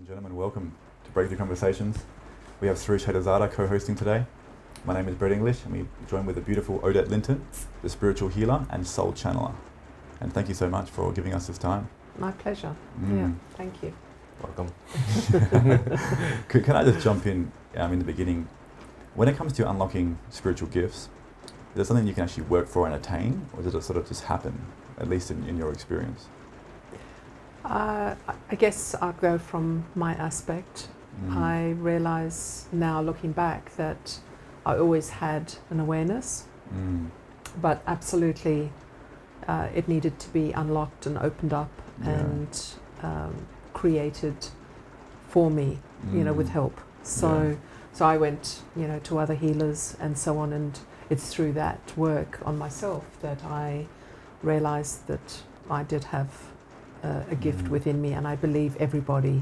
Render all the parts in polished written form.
and gentlemen, welcome to Breakthrough Conversations. We have Suresh Hedazada co-hosting today. My name is Brett English, and we join with the beautiful Odette Linton, the spiritual healer and soul channeler. And thank you so much for giving us this time. My pleasure. Yeah, thank you. Welcome. Can I just jump in the beginning? When it comes to unlocking spiritual gifts, is there something you can actually work for and attain, or does it sort of just happen, at least in your experience? I guess I'll go from my aspect. I realise now, looking back, that I always had an awareness, but absolutely it needed to be unlocked and opened up and created for me, with help. So I went, to other healers and so on, and it's through that work on myself that I realised that I did have a gift within me, and I believe everybody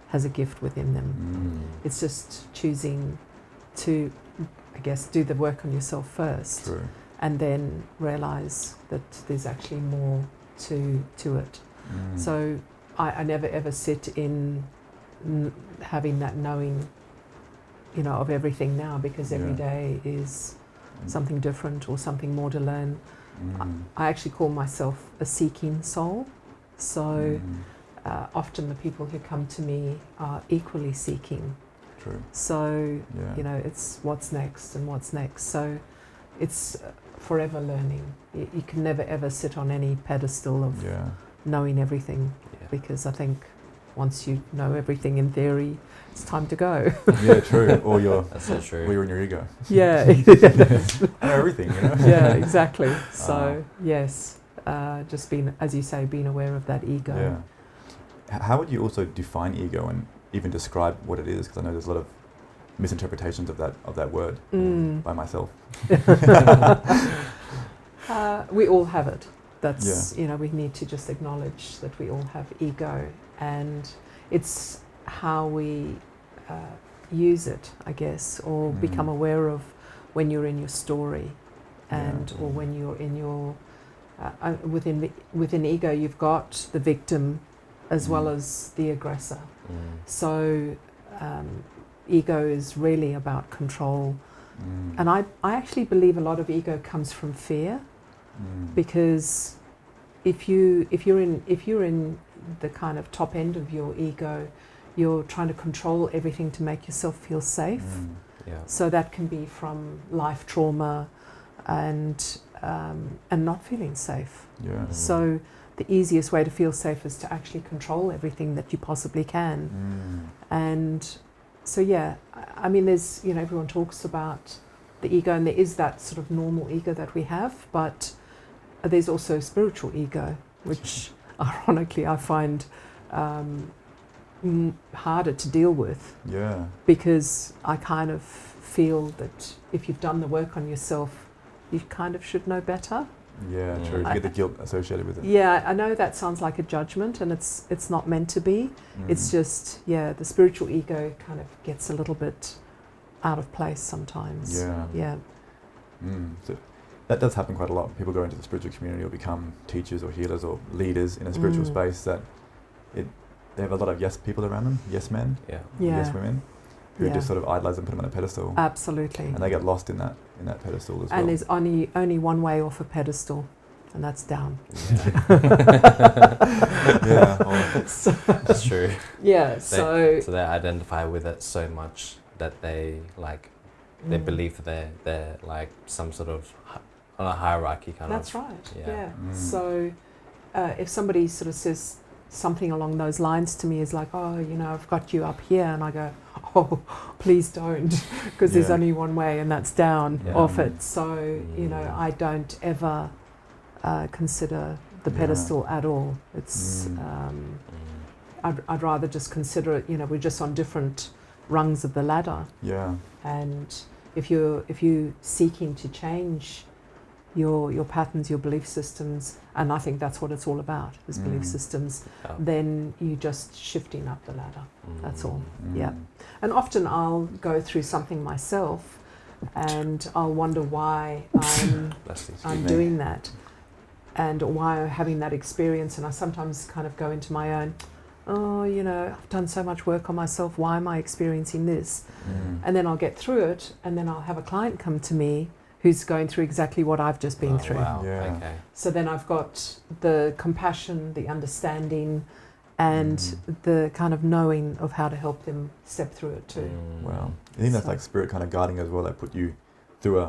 has a gift within them. It's just choosing to, I guess, do the work on yourself first. True. And then realise that there's actually more to it. So I never ever sit in having that knowing, of everything now, because every day is something different or something more to learn. I actually call myself a seeking soul. So often the people who come to me are equally seeking. True. So, it's what's next and what's next. So it's forever learning. You can never ever sit on any pedestal of knowing everything, because I think once you know everything in theory, it's time to go. Yeah, true. Or That's so true. Or you're in your ego. Yeah. I know everything, Yeah, exactly. So, yes, just being, as you say, being aware of that ego. Yeah. How would you also define ego and even describe what it is? Because I know there's a lot of misinterpretations of that word by myself. We all have it. That's, we need to just acknowledge that we all have ego, and it's how we use it, I guess, or become aware of when you're in your story, and or when you're in your within ego, you've got the victim as well as the aggressor. So ego is really about control, and I actually believe a lot of ego comes from fear, because if you're in the kind of top end of your ego, you're trying to control everything to make yourself feel safe. So that can be from life trauma and not feeling safe. So the easiest way to feel safe is to actually control everything that you possibly can. And so I mean, there's, everyone talks about the ego, and there is that sort of normal ego that we have, but there's also spiritual ego, which ironically I find harder to deal with. Because I kind of feel that if you've done the work on yourself, you kind of should know better. Yeah, true. You get the guilt associated with it. Yeah, I know that sounds like a judgment, and it's not meant to be. It's just, the spiritual ego kind of gets a little bit out of place sometimes. So that does happen quite a lot. People go into the spiritual community or become teachers or healers or leaders in a spiritual space that they have a lot of yes people around them, yes men, yes women, who just sort of idolize and put them on a pedestal. Absolutely. And they get lost in that pedestal as well. And there's only one way off a pedestal, and that's down. That's true. So they identify with it so much that they they believe that they're like some sort of on a hierarchy kind of. That's right. So if somebody sort of says something along those lines to me, is like, oh, I've got you up here, and I go, oh, please don't, because there's only one way, and that's down off it. So I don't ever consider the pedestal at all. It's I'd rather just consider it, we're just on different rungs of the ladder. And if you're seeking to change your patterns, your belief systems, and I think that's what it's all about, is belief systems, then you're just shifting up the ladder. That's all. And often I'll go through something myself, and I'll wonder why I'm doing that, and why I'm having that experience, and I sometimes kind of go into my own, oh, I've done so much work on myself, why am I experiencing this? And then I'll get through it, and then I'll have a client come to me who's going through exactly what I've just been through. Wow. Yeah. Okay. So then I've got the compassion, the understanding, and the kind of knowing of how to help them step through it too. Wow. I think that's like spirit kind of guiding as well, that put you through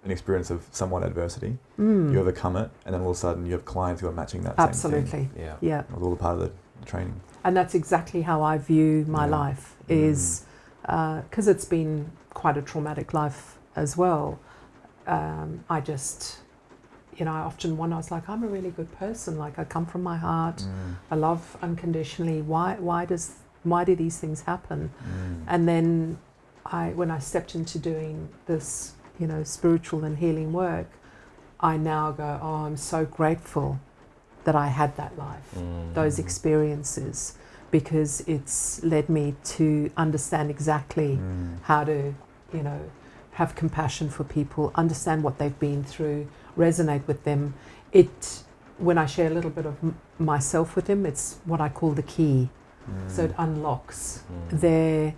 an experience of somewhat adversity. You overcome it, and then all of a sudden you have clients who are matching that same thing. Absolutely. Yeah. It was all a part of the training. And that's exactly how I view my life, is because it's been quite a traumatic life as well. I just, I often wonder, I was like, I'm a really good person. Like, I come from my heart. I love unconditionally. Why do these things happen? And then when I stepped into doing this, spiritual and healing work, I now go, oh, I'm so grateful that I had that life, those experiences, because it's led me to understand exactly how to, have compassion for people, understand what they've been through, resonate with them. When I share a little bit of myself with them, it's what I call the key. So it unlocks their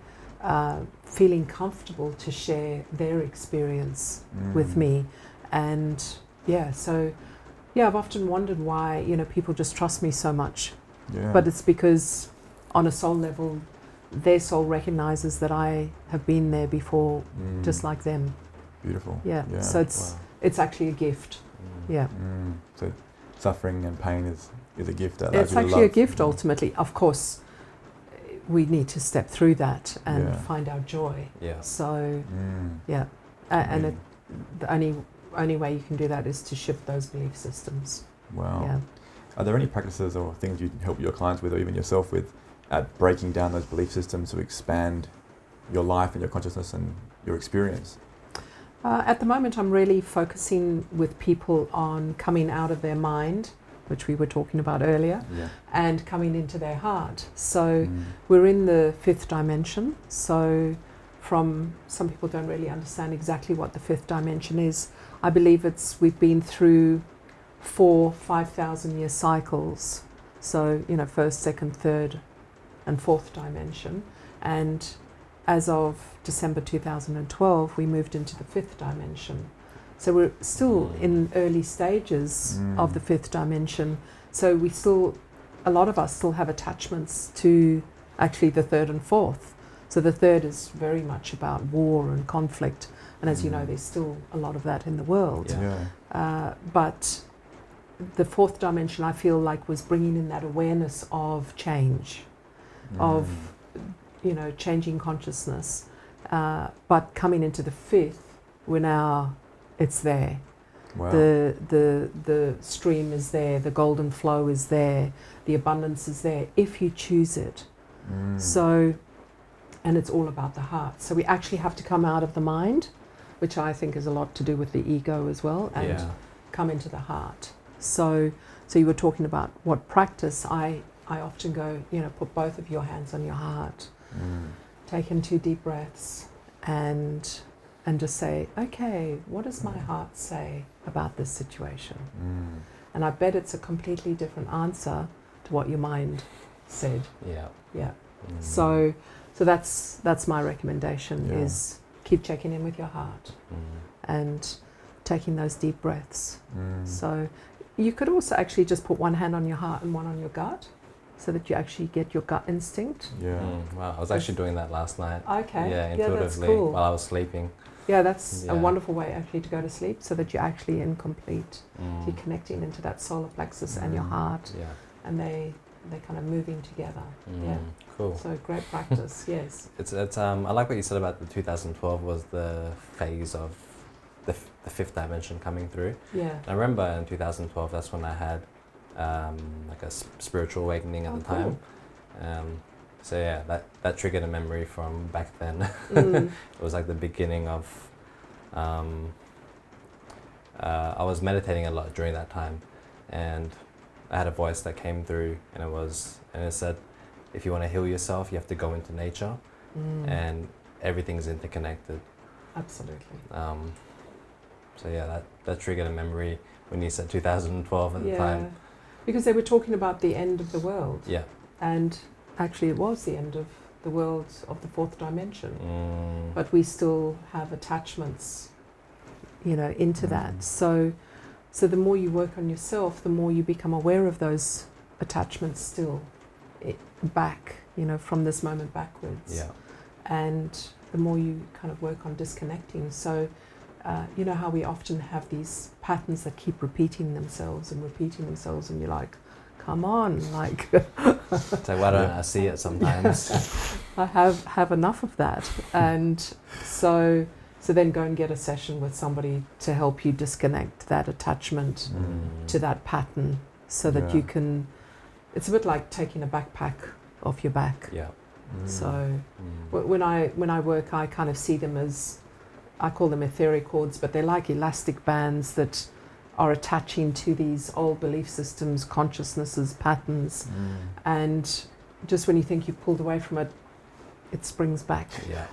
feeling comfortable to share their experience with me. And I've often wondered why, people just trust me so much. Yeah. But it's because on a soul level, their soul recognizes that I have been there before, just like them. Beautiful. Yeah. So it's actually a gift. Yeah. So suffering and pain is a gift that it's actually a gift ultimately. Of course, we need to step through that and find our joy. Yeah. So and the only way you can do that is to shift those belief systems. Wow. Yeah. Are there any practices or things you help your clients with, or even yourself with, at breaking down those belief systems to expand your life and your consciousness and your experience? At the moment, I'm really focusing with people on coming out of their mind, which we were talking about earlier, and coming into their heart. So we're in the fifth dimension. So some people don't really understand exactly what the fifth dimension is. I believe we've been through 5,000 year cycles. So, first, second, third, and fourth dimension. And as of December 2012, we moved into the fifth dimension. So we're still in early stages of the fifth dimension. So a lot of us still have attachments to actually the third and fourth. So the third is very much about war and conflict. And as you know, there's still a lot of that in the world. But the fourth dimension, I feel like, was bringing in that awareness of change, of, changing consciousness. But coming into the fifth, it's there. Wow. The stream is there, the golden flow is there, the abundance is there, if you choose it. So, and it's all about the heart. So we actually have to come out of the mind, which I think is a lot to do with the ego as well, and come into the heart. So you were talking about what practice. I often go, put both of your hands on your heart, take in 2 deep breaths, and just say, okay, what does my heart say about this situation? And I bet it's a completely different answer to what your mind said. Yeah. So that's my recommendation, is keep checking in with your heart and taking those deep breaths. So you could also actually just put one hand on your heart and one on your gut, so that you actually get your gut instinct. Wow, I was actually doing that last night. Okay. Yeah, intuitively, that's cool. while I was sleeping. Yeah, that's a wonderful way actually to go to sleep, so that you're actually in complete, you're connecting into that solar plexus and your heart, and they're kind of moving together. Cool. So great practice. Yes. It's I like what you said about the 2012 was the phase of the fifth dimension coming through. Yeah. I remember in 2012, that's when I had like a spiritual awakening at the time. So yeah, that triggered a memory from back then. It was like the beginning of, I was meditating a lot during that time, and I had a voice that came through, and it said, if you want to heal yourself, you have to go into nature, and everything's interconnected. Absolutely. So yeah, that triggered a memory when you said 2012 at the time. Because they were talking about the end of the world. Yeah. and actually it was the end of the world of the fourth dimension. But we still have attachments, into that. So the more you work on yourself, the more you become aware of those attachments still back, from this moment backwards. Yeah. And the more you kind of work on disconnecting. So, you know how we often have these patterns that keep repeating themselves, and you're like, come on, like. So why don't I see it sometimes? I have enough of that. And so then go and get a session with somebody to help you disconnect that attachment to that pattern, so that you can. It's a bit like taking a backpack off your back. Yeah. So when I work, I kind of see them as, I call them etheric cords, but they're like elastic bands that are attaching to these old belief systems, consciousnesses, patterns, and just when you think you've pulled away from it, it springs back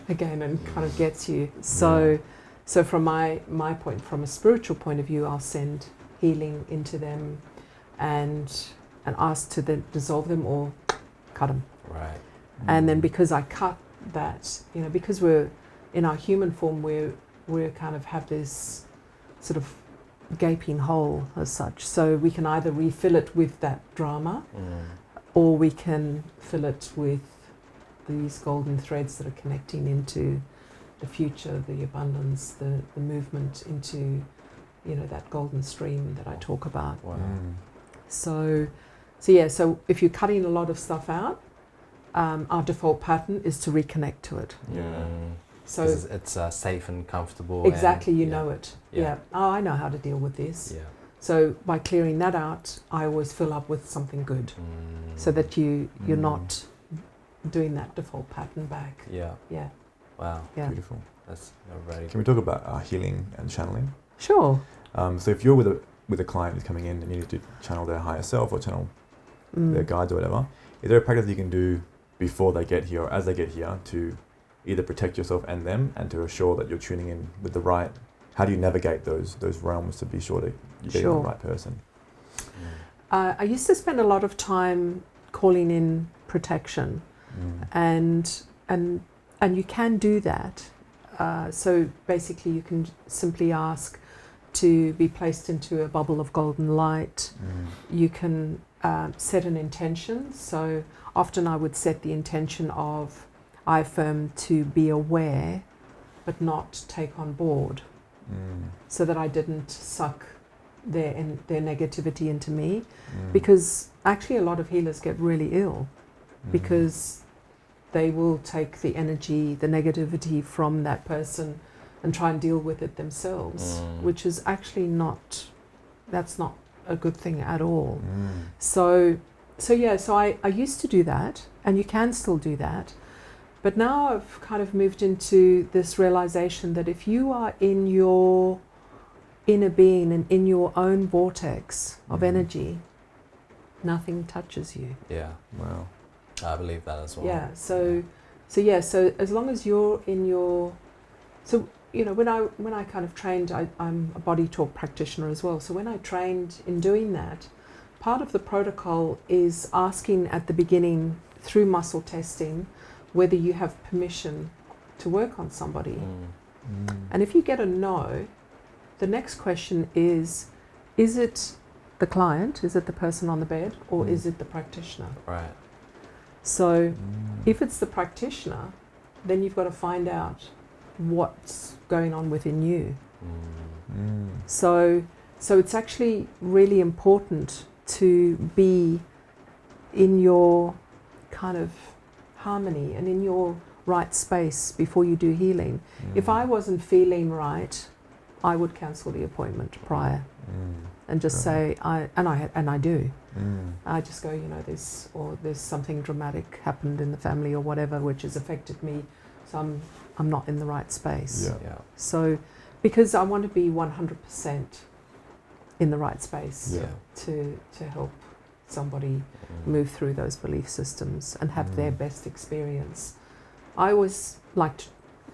again and kind of gets you. So from my point, from a spiritual point of view, I'll send healing into them and ask to then dissolve them or cut them. Right. And then because I cut that, because we're in our human form, we're kind of have this sort of gaping hole as such. So we can either refill it with that drama, or we can fill it with these golden threads that are connecting into the future, the abundance, the movement into, that golden stream that I talk about. Wow. So if you're cutting a lot of stuff out, our default pattern is to reconnect to it. Yeah. So it's safe and comfortable. Exactly, and, you know it. Yeah. Oh, I know how to deal with this. Yeah. So by clearing that out, I always fill up with something good, so that you're not doing that default pattern back. Yeah. Yeah. Wow. Yeah. Beautiful. That's very. Can we talk about healing and channeling? Sure. So if you're with a client who's coming in and you need to channel their higher self or channel their guides or whatever, is there a practice you can do before they get here or as they get here to either protect yourself and them, and to assure that you're tuning in with the right? How do you navigate those realms to be sure that you're getting the right person? I used to spend a lot of time calling in protection, and you can do that. So basically, you can simply ask to be placed into a bubble of golden light. You can set an intention. So often I would set the intention of, I affirm to be aware but not take on board, so that I didn't suck their negativity into me, because actually a lot of healers get really ill because they will take the energy, the negativity from that person and try and deal with it themselves, which is actually that's not a good thing at all. So I used to do that, and you can still do that. But now I've kind of moved into this realization that if you are in your inner being and in your own vortex of energy, nothing touches you. Yeah. Wow. I believe that as well. Yeah. So as long as you're in your, when I kind of trained, I'm a body talk practitioner as well. So when I trained in doing that, part of the protocol is asking at the beginning through muscle testing whether you have permission to work on somebody. And if you get a no, the next question is it the client, is it the person on the bed, or is it the practitioner? Right. So if it's the practitioner, then you've got to find out what's going on within you. So it's actually really important to be in your kind of harmony and in your right space before you do healing. If I wasn't feeling right, I would cancel the appointment prior and just say, I do. I just go, there's something dramatic happened in the family or whatever which has affected me, so I'm not in the right space. Yeah. So because I want to be 100% in the right space to help somebody move through those belief systems and have their best experience. I always like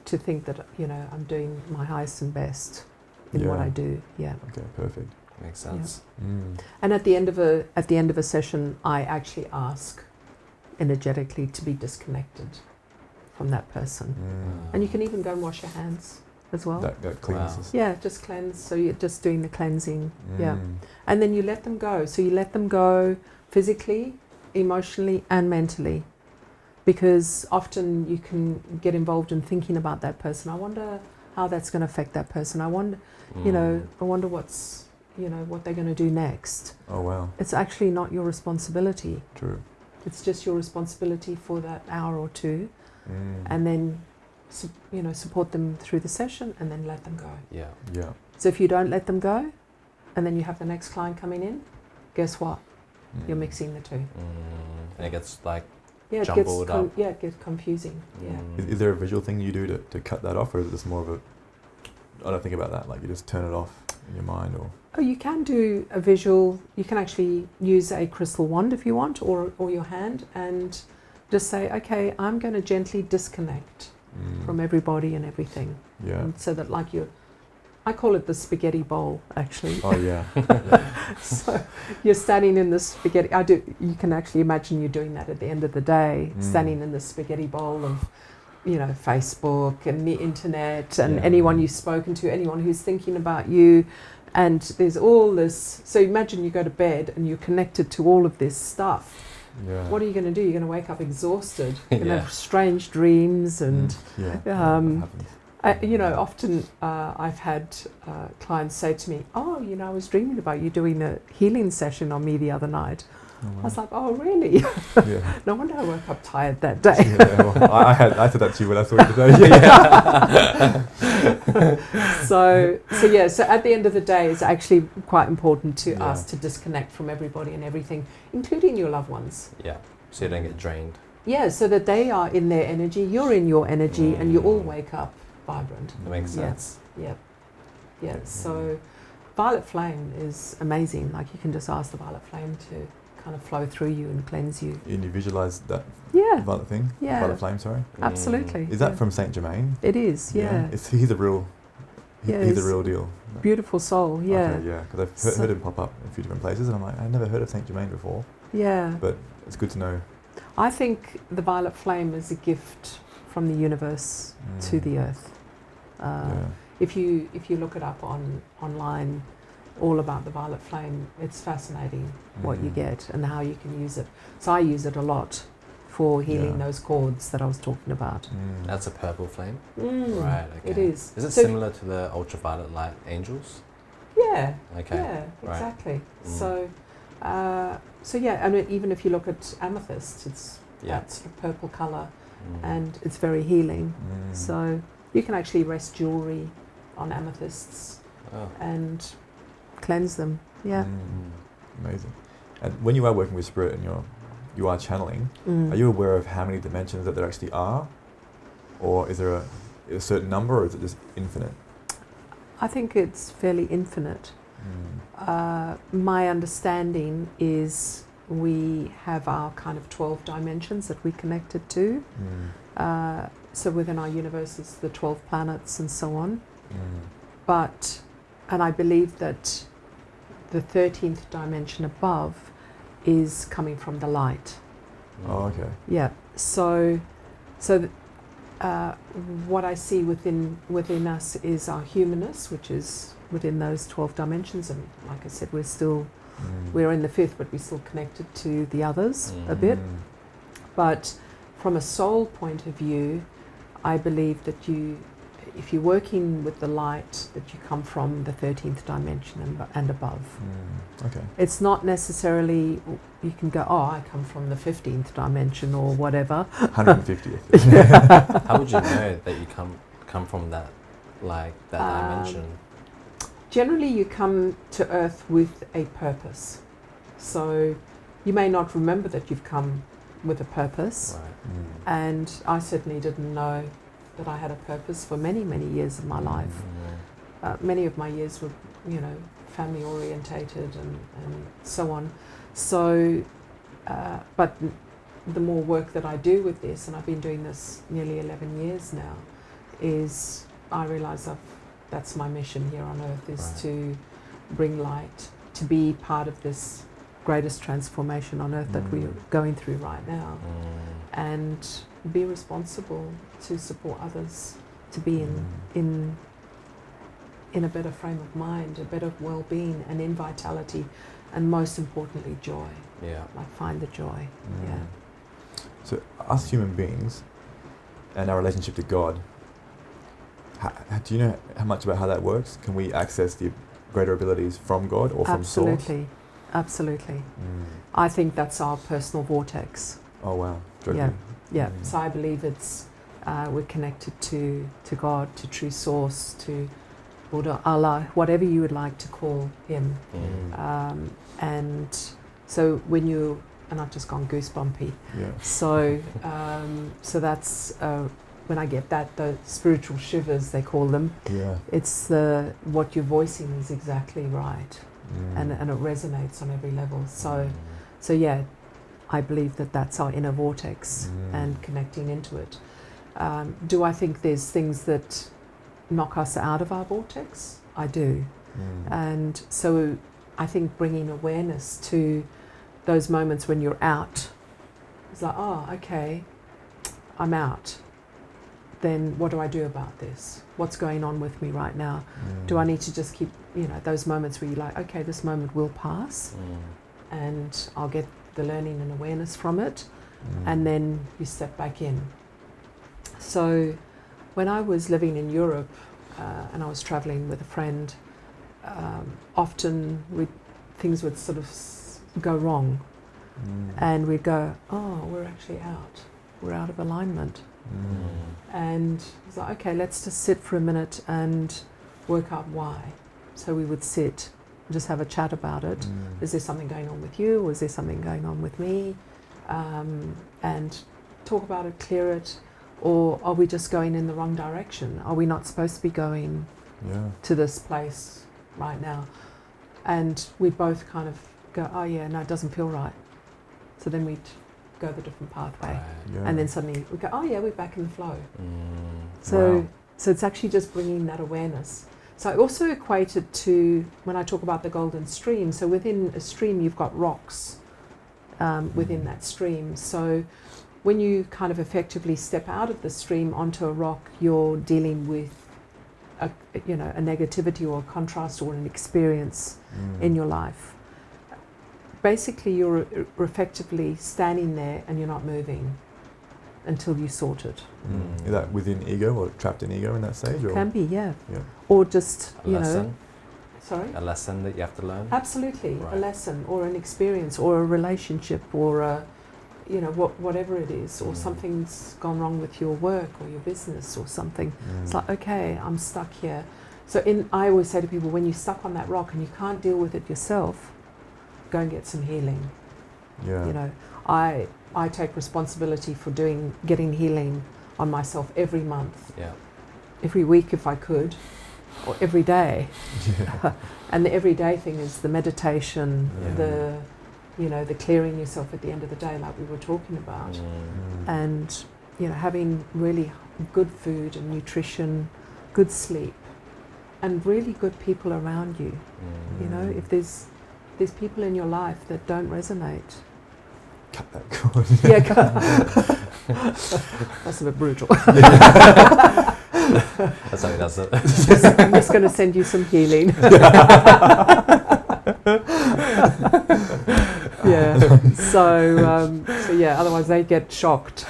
to think that I'm doing my highest and best in what I do. Yeah. Okay, perfect. Makes sense. And at the end of a session, I actually ask energetically to be disconnected from that person. And you can even go and wash your hands as well. That cleanses. Yeah, just cleanse. So you're just doing the cleansing. Yeah. And then you let them go. So you let them go physically, emotionally, and mentally. Because often you can get involved in thinking about that person. I wonder how that's going to affect that person. I wonder, I wonder what's, what they're going to do next. Oh, wow. It's actually not your responsibility. True. It's just your responsibility for that hour or two. And then, support them through the session and then let them go. Yeah. Yeah. So if you don't let them go and then you have the next client coming in, guess what? You're mixing the two. And it gets like it jumbled up. It gets confusing. Yeah. Is there a visual thing you do to cut that off, or is it just more of a, I don't think about that, like you just turn it off in your mind? Or Oh, you can do a visual. You can actually use a crystal wand if you want, or your hand, and just say, okay, I'm going to gently disconnect from everybody and everything. Yeah. And so that I call it the spaghetti bowl, actually. Oh, yeah. So you're standing in the spaghetti. You can actually imagine you doing that at the end of the day, standing in the spaghetti bowl of, Facebook and the internet and anyone you've spoken to, anyone who's thinking about you. And there's all this. So imagine you go to bed and you're connected to all of this stuff. Yeah. What are you going to do? You're going to wake up exhausted. You're going to have strange dreams and... often I've had clients say to me, oh, I was dreaming about you doing a healing session on me the other night. Oh, wow. I was like, oh, really? Yeah. No wonder I woke up tired that day. I said that to you when I saw you today. So at the end of the day, it's actually quite important to us to disconnect from everybody and everything, including your loved ones. Yeah, so you don't get drained. Yeah, so that they are in their energy, you're in your energy, and you all wake up vibrant. That makes sense. Yeah. So violet flame is amazing. Like, you can just ask the violet flame to kind of flow through you and cleanse you. And you visualize that violet thing? Yeah. Violet flame, sorry? Absolutely. Is that from Saint Germain? It is, yeah. He's a real deal. Beautiful soul, yeah. Okay, yeah, because I've heard him pop up in a few different places, and I'm like, I've never heard of Saint Germain before. Yeah. But it's good to know. I think the violet flame is a gift from the universe to the earth. If you look it up online, all about the violet flame, it's fascinating what you get and how you can use it. So I use it a lot for healing those cords that I was talking about. That's a purple flame? Right, okay. It is. Is it similar to the ultraviolet light angels? Yeah. Okay. Yeah, exactly. Right. So I mean, even if you look at amethyst, it's that sort of purple colour, and it's very healing. So you can actually rest jewellery on amethysts and cleanse them. Yeah. Amazing. And when you are working with spirit and you are channeling, are you aware of how many dimensions that there actually are? Or is there a certain number, or is it just infinite? I think it's fairly infinite. My understanding is we have our kind of 12 dimensions that we're connected to. So within our universe is the 12 planets and so on. And I believe that the 13th dimension above is coming from the light. Oh, okay. Yeah. So what I see within us is our humanness, which is within those 12 dimensions. And like I said, we're in the 5th, but we're still connected to the others a bit. But from a soul point of view, I believe that if you're working with the light, that you come from the 13th dimension and above. Okay. It's not necessarily, you can go, I come from the 15th dimension or whatever. 150th. How would you know that you come from that dimension? Generally, you come to Earth with a purpose. So you may not remember that you've come with a purpose. Right. And I certainly didn't know that I had a purpose for many, many years of my life. Many of my years were, family orientated and so on. So, but the more work that I do with this, and I've been doing this nearly 11 years now, is I realise that's my mission here on Earth, is to bring light, to be part of this greatest transformation on earth that we're going through right now, and be responsible to support others to be in a better frame of mind, a better well-being, and in vitality, and most importantly, joy. Yeah. Like find the joy. Yeah. So us human beings and our relationship to God, do you know how much about how that works? Can we access the greater abilities from God or from Source? Absolutely. I think that's our personal vortex. Oh wow. Yeah. So I believe it's we're connected to God, to true Source, to Buddha, Allah, whatever you would like to call Him. And so when you, and I've just gone goosebumpy. Yeah. So that's when I get that, the spiritual shivers they call them. Yeah. It's what you're voicing is exactly right, and it resonates on every level. So yeah, I believe that that's our inner vortex and connecting into it. Do I think there's things that knock us out of our vortex? I do. And so I think bringing awareness to those moments when you're out, it's like, oh, okay, I'm out. Then what do I do about this? What's going on with me right now? Do I need to just keep, those moments where you're like, okay, this moment will pass and I'll get the learning and awareness from it, and then you step back in. So when I was living in Europe and I was traveling with a friend, often things would sort of go wrong, and we'd go, oh, we're actually out. We're out of alignment. And it's like, okay, let's just sit for a minute and work out why. So we would sit and just have a chat about it. Is there something going on with you, or is there something going on with me? And talk about it, clear it. Or are we just going in the wrong direction? Are we not supposed to be going to this place right now? And we both kind of go, oh yeah, no, it doesn't feel right. So then we'd go the different pathway. And then suddenly we go, oh yeah, we're back in the flow. So it's actually just bringing that awareness. So I also equate it to, when I talk about the golden stream, so within a stream you've got rocks within that stream. So when you kind of effectively step out of the stream onto a rock, you're dealing with a negativity or a contrast or an experience in your life. Basically, you're effectively standing there and you're not moving until you sort it. Is that within ego or trapped in ego in that stage? Or? Can be, yeah. Or just, a lesson? Sorry? A lesson that you have to learn? Absolutely, a lesson or an experience or a relationship or a, whatever it is, or something's gone wrong with your work or your business or something. It's like, okay, I'm stuck here. So I always say to people, when you're stuck on that rock and you can't deal with it yourself, go and get some healing. I take responsibility for getting healing on myself every month, every week if I could, or every day. And the everyday thing is the meditation, the clearing yourself at the end of the day, like we were talking about, and having really good food and nutrition, good sleep, and really good people around you. If there's people in your life that don't resonate, cut that cord. That's a bit brutal. That's how he does it. I'm just going to send you some healing. So otherwise they get shocked.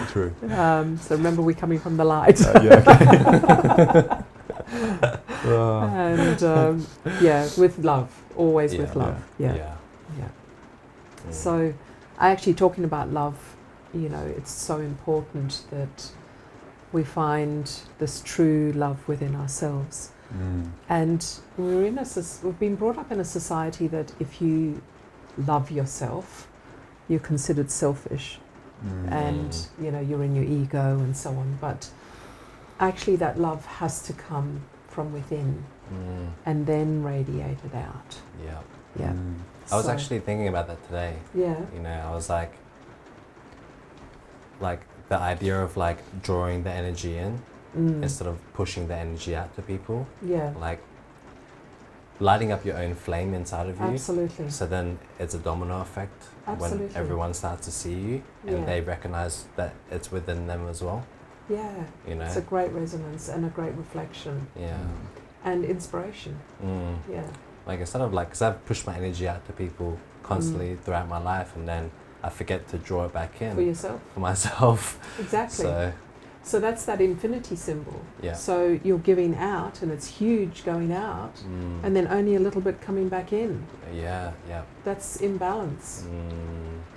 True. So remember, we're coming from the light. And with love, always with love. So actually talking about love, it's so important that we find this true love within ourselves. And we've been brought up in a society that if you love yourself, you're considered selfish, and you're in your ego and so on. But actually, that love has to come from within and then radiate it out. I was actually thinking about that today. I was like the idea of drawing the energy in instead of pushing the energy out to people. lighting up your own flame inside of you. Absolutely. So then it's a domino effect. Absolutely. When everyone starts to see you and they recognize that it's within them as well. Yeah. You know? It's a great resonance and a great reflection. Yeah. And inspiration. Yeah. Like instead of like, because I've pushed my energy out to people constantly throughout my life, and then I forget to draw it back in. For yourself. For myself. Exactly. So that's that infinity symbol. Yeah. So you're giving out, and it's huge going out, and then only a little bit coming back in. Yeah, yeah. That's imbalance.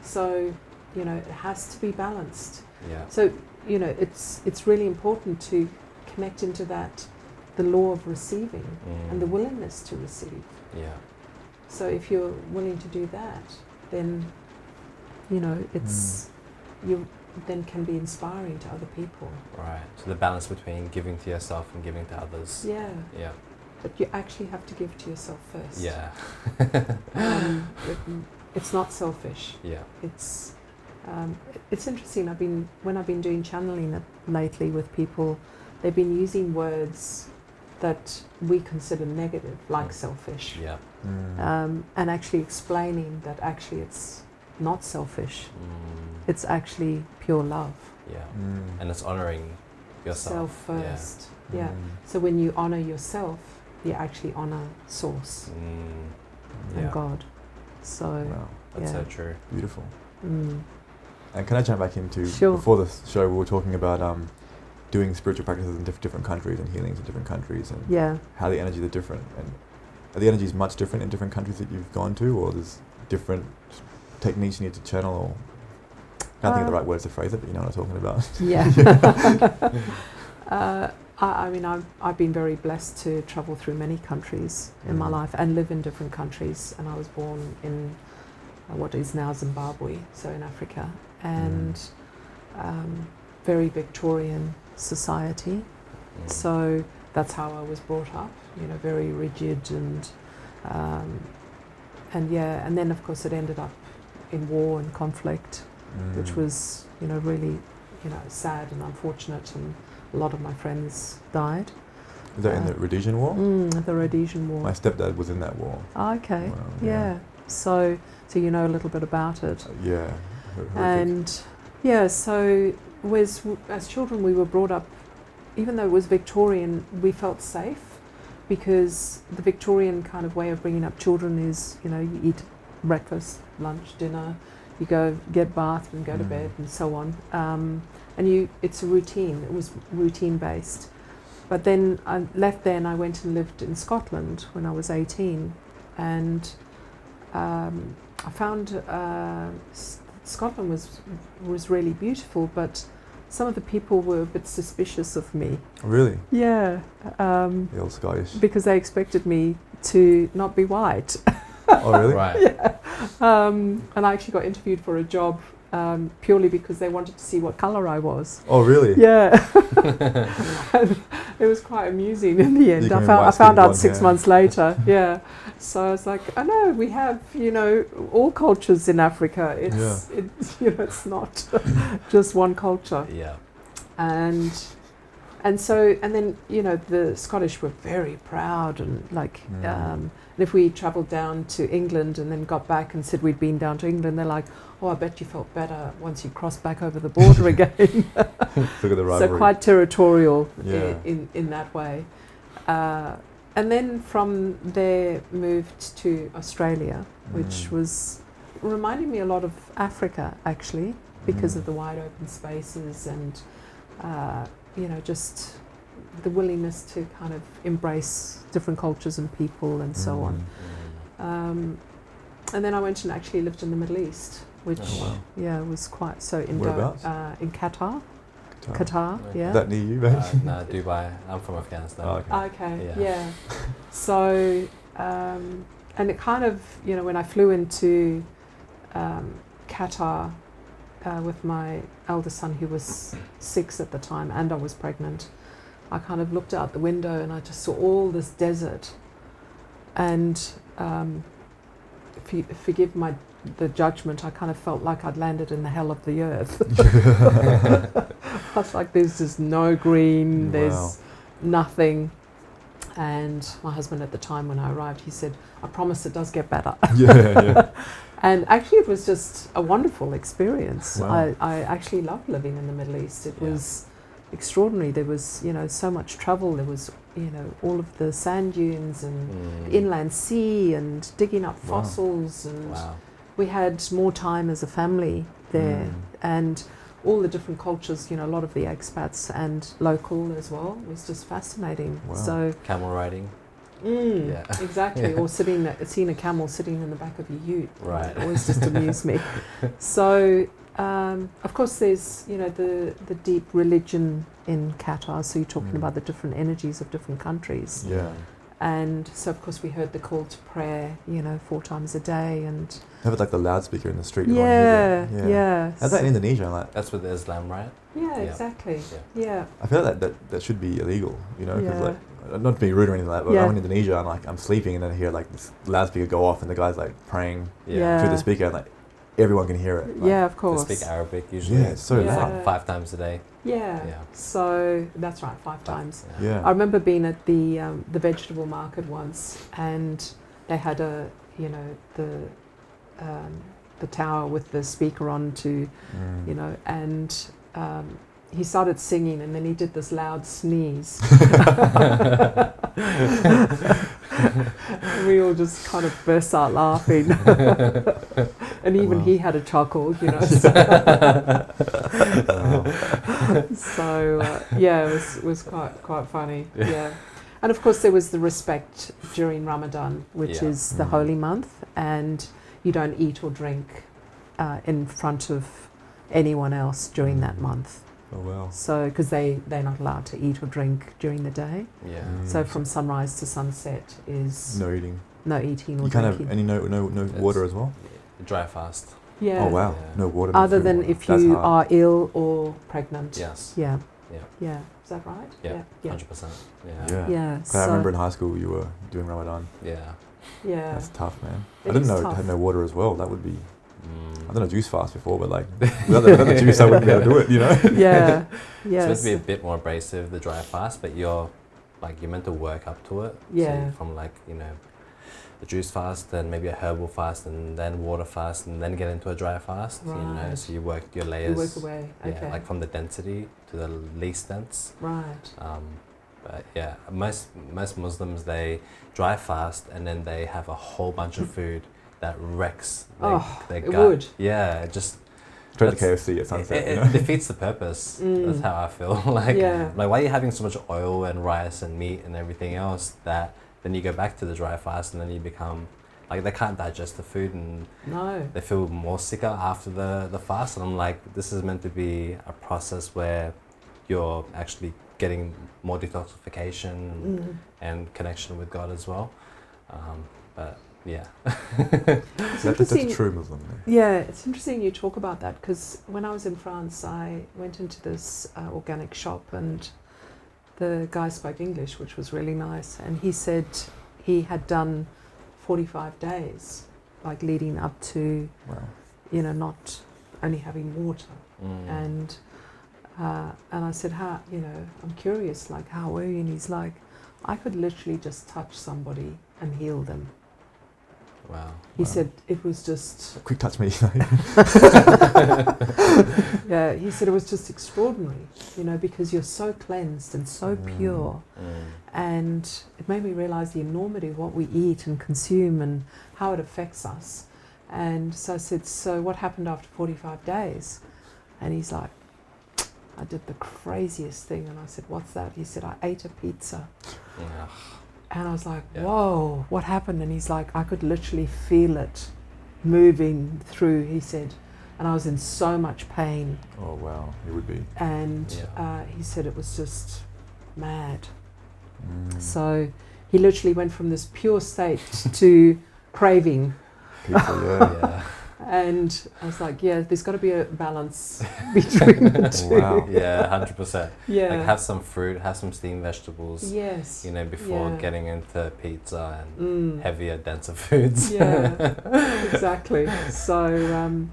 So, you know, it has to be balanced. Yeah. So, you know, it's really important to connect into that, the law of receiving and the willingness to receive. Yeah. So if you're willing to do that, then, you know, it's you then can be inspiring to other people. Right. So the balance between giving to yourself and giving to others. Yeah. Yeah. But you actually have to give to yourself first. Yeah. It's not selfish. Yeah. It's interesting. When I've been doing channeling lately with people, they've been using words that we consider negative, like selfish. Yeah. And actually explaining that actually it's not selfish. It's actually pure love. Yeah. And it's honoring yourself. Self first. Yeah. So when you honor yourself, you actually honor Source and God. So wow. That's so true. Beautiful. And can I jump back into, Sure. before the show we were talking about doing spiritual practices in different countries and healings in different countries, and how the energies are different. And are the energies much different in different countries that you've gone to, or there's different techniques you need to channel? Or I can't think of the right words to phrase it, but you know what I'm talking about. Yeah. I mean, I've been very blessed to travel through many countries in my life and live in different countries. And I was born in what is now Zimbabwe, so in Africa, and very Victorian society. So that's how I was brought up, you know, very rigid and then of course it ended up in war and conflict, which was, you know, really, you know, sad and unfortunate, and a lot of my friends died. Is that in the Rhodesian War? The Rhodesian War. My stepdad was in that war. Okay. Wow, yeah. So you know a little bit about it. Yeah. And so as children we were brought up, even though it was Victorian, we felt safe, because the Victorian kind of way of bringing up children is, you know, you eat breakfast, lunch, dinner, you go get bath and go to bed and so on. And it's a routine. It was routine based. But then I left there and I went and lived in Scotland when I was 18, and I found Scotland was really beautiful, but some of the people were a bit suspicious of me. Really? Yeah. The old Scottish. Because they expected me to not be white. Oh, really? Right. Yeah. And I actually got interviewed for a job purely because they wanted to see what colour I was. Oh, really? Yeah. It was quite amusing in the end. I found out 6 months later. Yeah. So I was like, I know we have, you know, all cultures in Africa. It's you know, it's not just one culture. Yeah. And then, you know, the Scottish were very proud, and like, and if we travelled down to England and then got back and said we'd been down to England, they're like, oh, I bet you felt better once you crossed back over the border again. Look at the rivalry. So quite territorial in that way. And then from there moved to Australia, which was reminding me a lot of Africa, actually, because of the wide open spaces and, you know, just the willingness to kind of embrace different cultures and people and so on. And then I went and actually lived in the Middle East, which was quite so in Qatar. Qatar, yeah. Is that near you, mate? No, Dubai. I'm from Afghanistan. Oh, okay, yeah. So, and it kind of, you know, when I flew into Qatar with my eldest son, who was 6 at the time, and I was pregnant, I kind of looked out the window and I just saw all this desert. And forgive the judgment, I kind of felt like I'd landed in the hell of the earth. I was like, there's just no green, there's nothing. And my husband at the time when I arrived, he said, I promise it does get better. Yeah. And actually it was just a wonderful experience. Wow. I actually loved living in the Middle East. It was extraordinary. There was, so much travel. There was, all of the sand dunes and the inland sea and digging up fossils. And we had more time as a family there. And all the different cultures, a lot of the expats and local as well. It was just fascinating. Wow. So camel riding. Exactly. Or seeing a camel sitting in the back of a ute. Right. It always just amused me. So, of course, there's, the deep religion in Qatar. So you're talking about the different energies of different countries. Yeah. And so, of course, we heard the call to prayer, 4 times a day. And have it like the loudspeaker in the street. Yeah. How's that in Indonesia? Like, that's with Islam, right? Yeah, exactly. Yeah. I feel like that should be illegal, because like, not being rude or anything like that, but I'm in Indonesia and I'm sleeping and then I hear like this loudspeaker go off and the guy's like praying through the speaker and like everyone can hear it. Like, of course. They speak Arabic usually. Yeah, it's so loud. Like 5 times a day. Yeah. So that's right, 5 times. Yeah. I remember being at the vegetable market once, and they had the tower with the speaker on to, and he started singing, and then he did this loud sneeze. And we all just kind of burst out laughing. And even he had a chuckle, So it was quite funny. Yeah. And of course there was the respect during Ramadan, which is the holy month, and you don't eat or drink in front of anyone else during that month. Oh wow. So, because they're not allowed to eat or drink during the day. Yeah. So from sunrise to sunset is no eating. No eating or you drinking. You can't have any no water as well? Dry fast. Yeah. Oh wow. Yeah. No water. Other than if you are ill or pregnant. Yes. Yeah. Yeah. Yeah. Is that right? Yeah. 100%. Yeah. Yeah. So I remember in high school you were doing Ramadan. Yeah. Yeah. That's tough, man. I didn't know it had no water as well. That would be. I've done a juice fast before, but like without the juice, I wouldn't be able to do it. Yeah. Yeah. It's meant to be a bit more abrasive, the dry fast, but you're meant to work up to it. Yeah. So from the juice fast, then maybe a herbal fast, and then water fast, and then get into a dry fast. Right. So you work your layers. You work away. Okay. Yeah, like from the density to the least dense. Right. But yeah, most Muslims, they dry fast and then they have a whole bunch of food that wrecks their gut. It would. Yeah, it just straight to KFC at sunset. It defeats the purpose. That's how I feel. Like why are you having so much oil and rice and meat and everything else that then you go back to the dry fast and then you become like they can't digest the food and they feel more sicker after the fast. And I'm like, this is meant to be a process where you're actually getting more detoxification and connection with God as well. But yeah. That's a true Muslim. Yeah, it's interesting you talk about that because when I was in France, I went into this organic shop and the guy spoke English, which was really nice. And he said he had done 45 days, like leading up to, not only having water. And I said, how, I'm curious, like, how were you? And he's like, I could literally just touch somebody and heal them. Wow. He said it was just... Quick touch me. Yeah, he said it was just extraordinary, because you're so cleansed and so pure. And it made me realize the enormity of what we eat and consume and how it affects us. And so I said, so what happened after 45 days? And he's like, I did the craziest thing. And I said, what's that? He said, I ate a pizza. Yeah. And I was like, whoa, what happened? And he's like, I could literally feel it moving through, he said. And I was in so much pain. Oh, wow, it would be. And he said it was just mad. So he literally went from this pure state to craving. Pizza, And I was like, there's got to be a balance between the two. Wow. Yeah, 100%. Yeah. Like have some fruit, have some steamed vegetables. Yes. Before getting into pizza and heavier, denser foods. Yeah, exactly. So,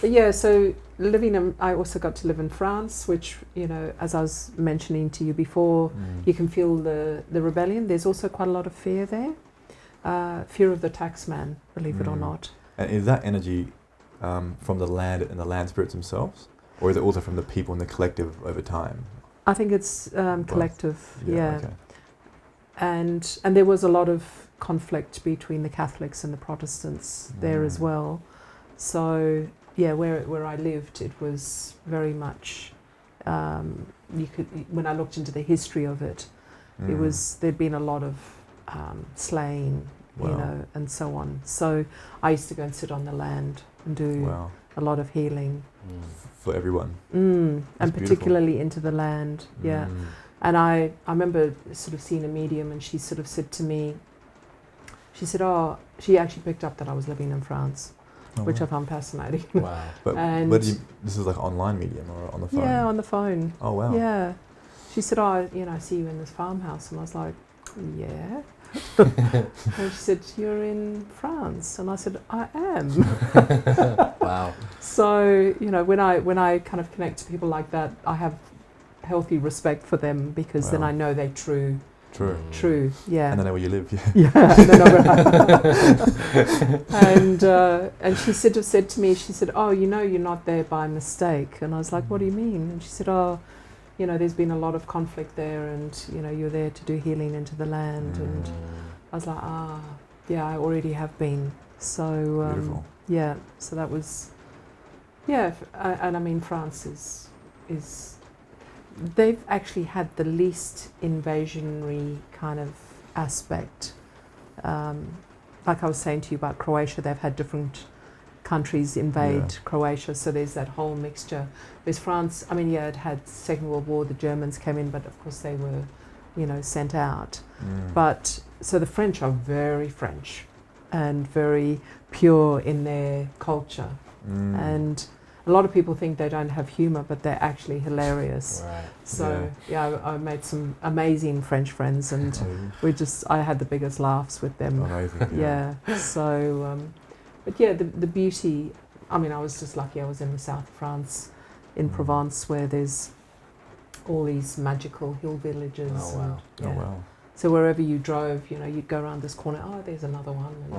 But yeah, so I also got to live in France, which, you know, as I was mentioning to you before, you can feel the rebellion. There's also quite a lot of fear there. Fear of the taxman, believe it or not. And is that energy from the land and the land spirits themselves? Or is it also from the people and the collective over time? I think it's collective, yeah. Okay. And there was a lot of conflict between the Catholics and the Protestants there as well. So yeah, where I lived, it was very much. When I looked into the history of it, there'd been a lot of slaying, you know, and so on. So I used to go and sit on the land and do a lot of healing for everyone. And particularly into the land, yeah. And I remember sort of seeing a medium, and she sort of said to me, she said, oh, she actually picked up that I was living in France, which I found fascinating. Wow. But this was like online medium or on the phone? Yeah, on the phone. Oh, wow. Yeah. She said, oh, you know, I see you in this farmhouse. And I was like, yeah. And she said, you're in France. And I said, I am. Wow. So, you know, when I kind of connect to people like that, I have healthy respect for them, because then I know they're true. True, yeah. And they know where you live, yeah. And they know and she said to me, she said, oh, you know, you're not there by mistake. And I was like, what do you mean? And she said, oh, you know, there's been a lot of conflict there, and, you know, you're there to do healing into the land. And I was like, yeah, I already have been. So, beautiful. Yeah, so that was, yeah, and I mean, France is they've actually had the least invasionary kind of aspect. Like I was saying to you about Croatia, they've had different countries invade Croatia, so there's that whole mixture. There's France, I mean, yeah, it had Second World War, the Germans came in, but of course they were, you know, sent out. But, so the French are very French and very pure in their culture. And a lot of people think they don't have humour, but they're actually hilarious. Right. So yeah, I made some amazing French friends, and I had the biggest laughs with them. Amazing. Yeah. So, but yeah, the beauty. I mean, I was just lucky. I was in the south of France, in Provence, where there's all these magical hill villages. Oh wow! And, oh wow! So wherever you drove, you know, you'd go around this corner. Oh, there's another one. And,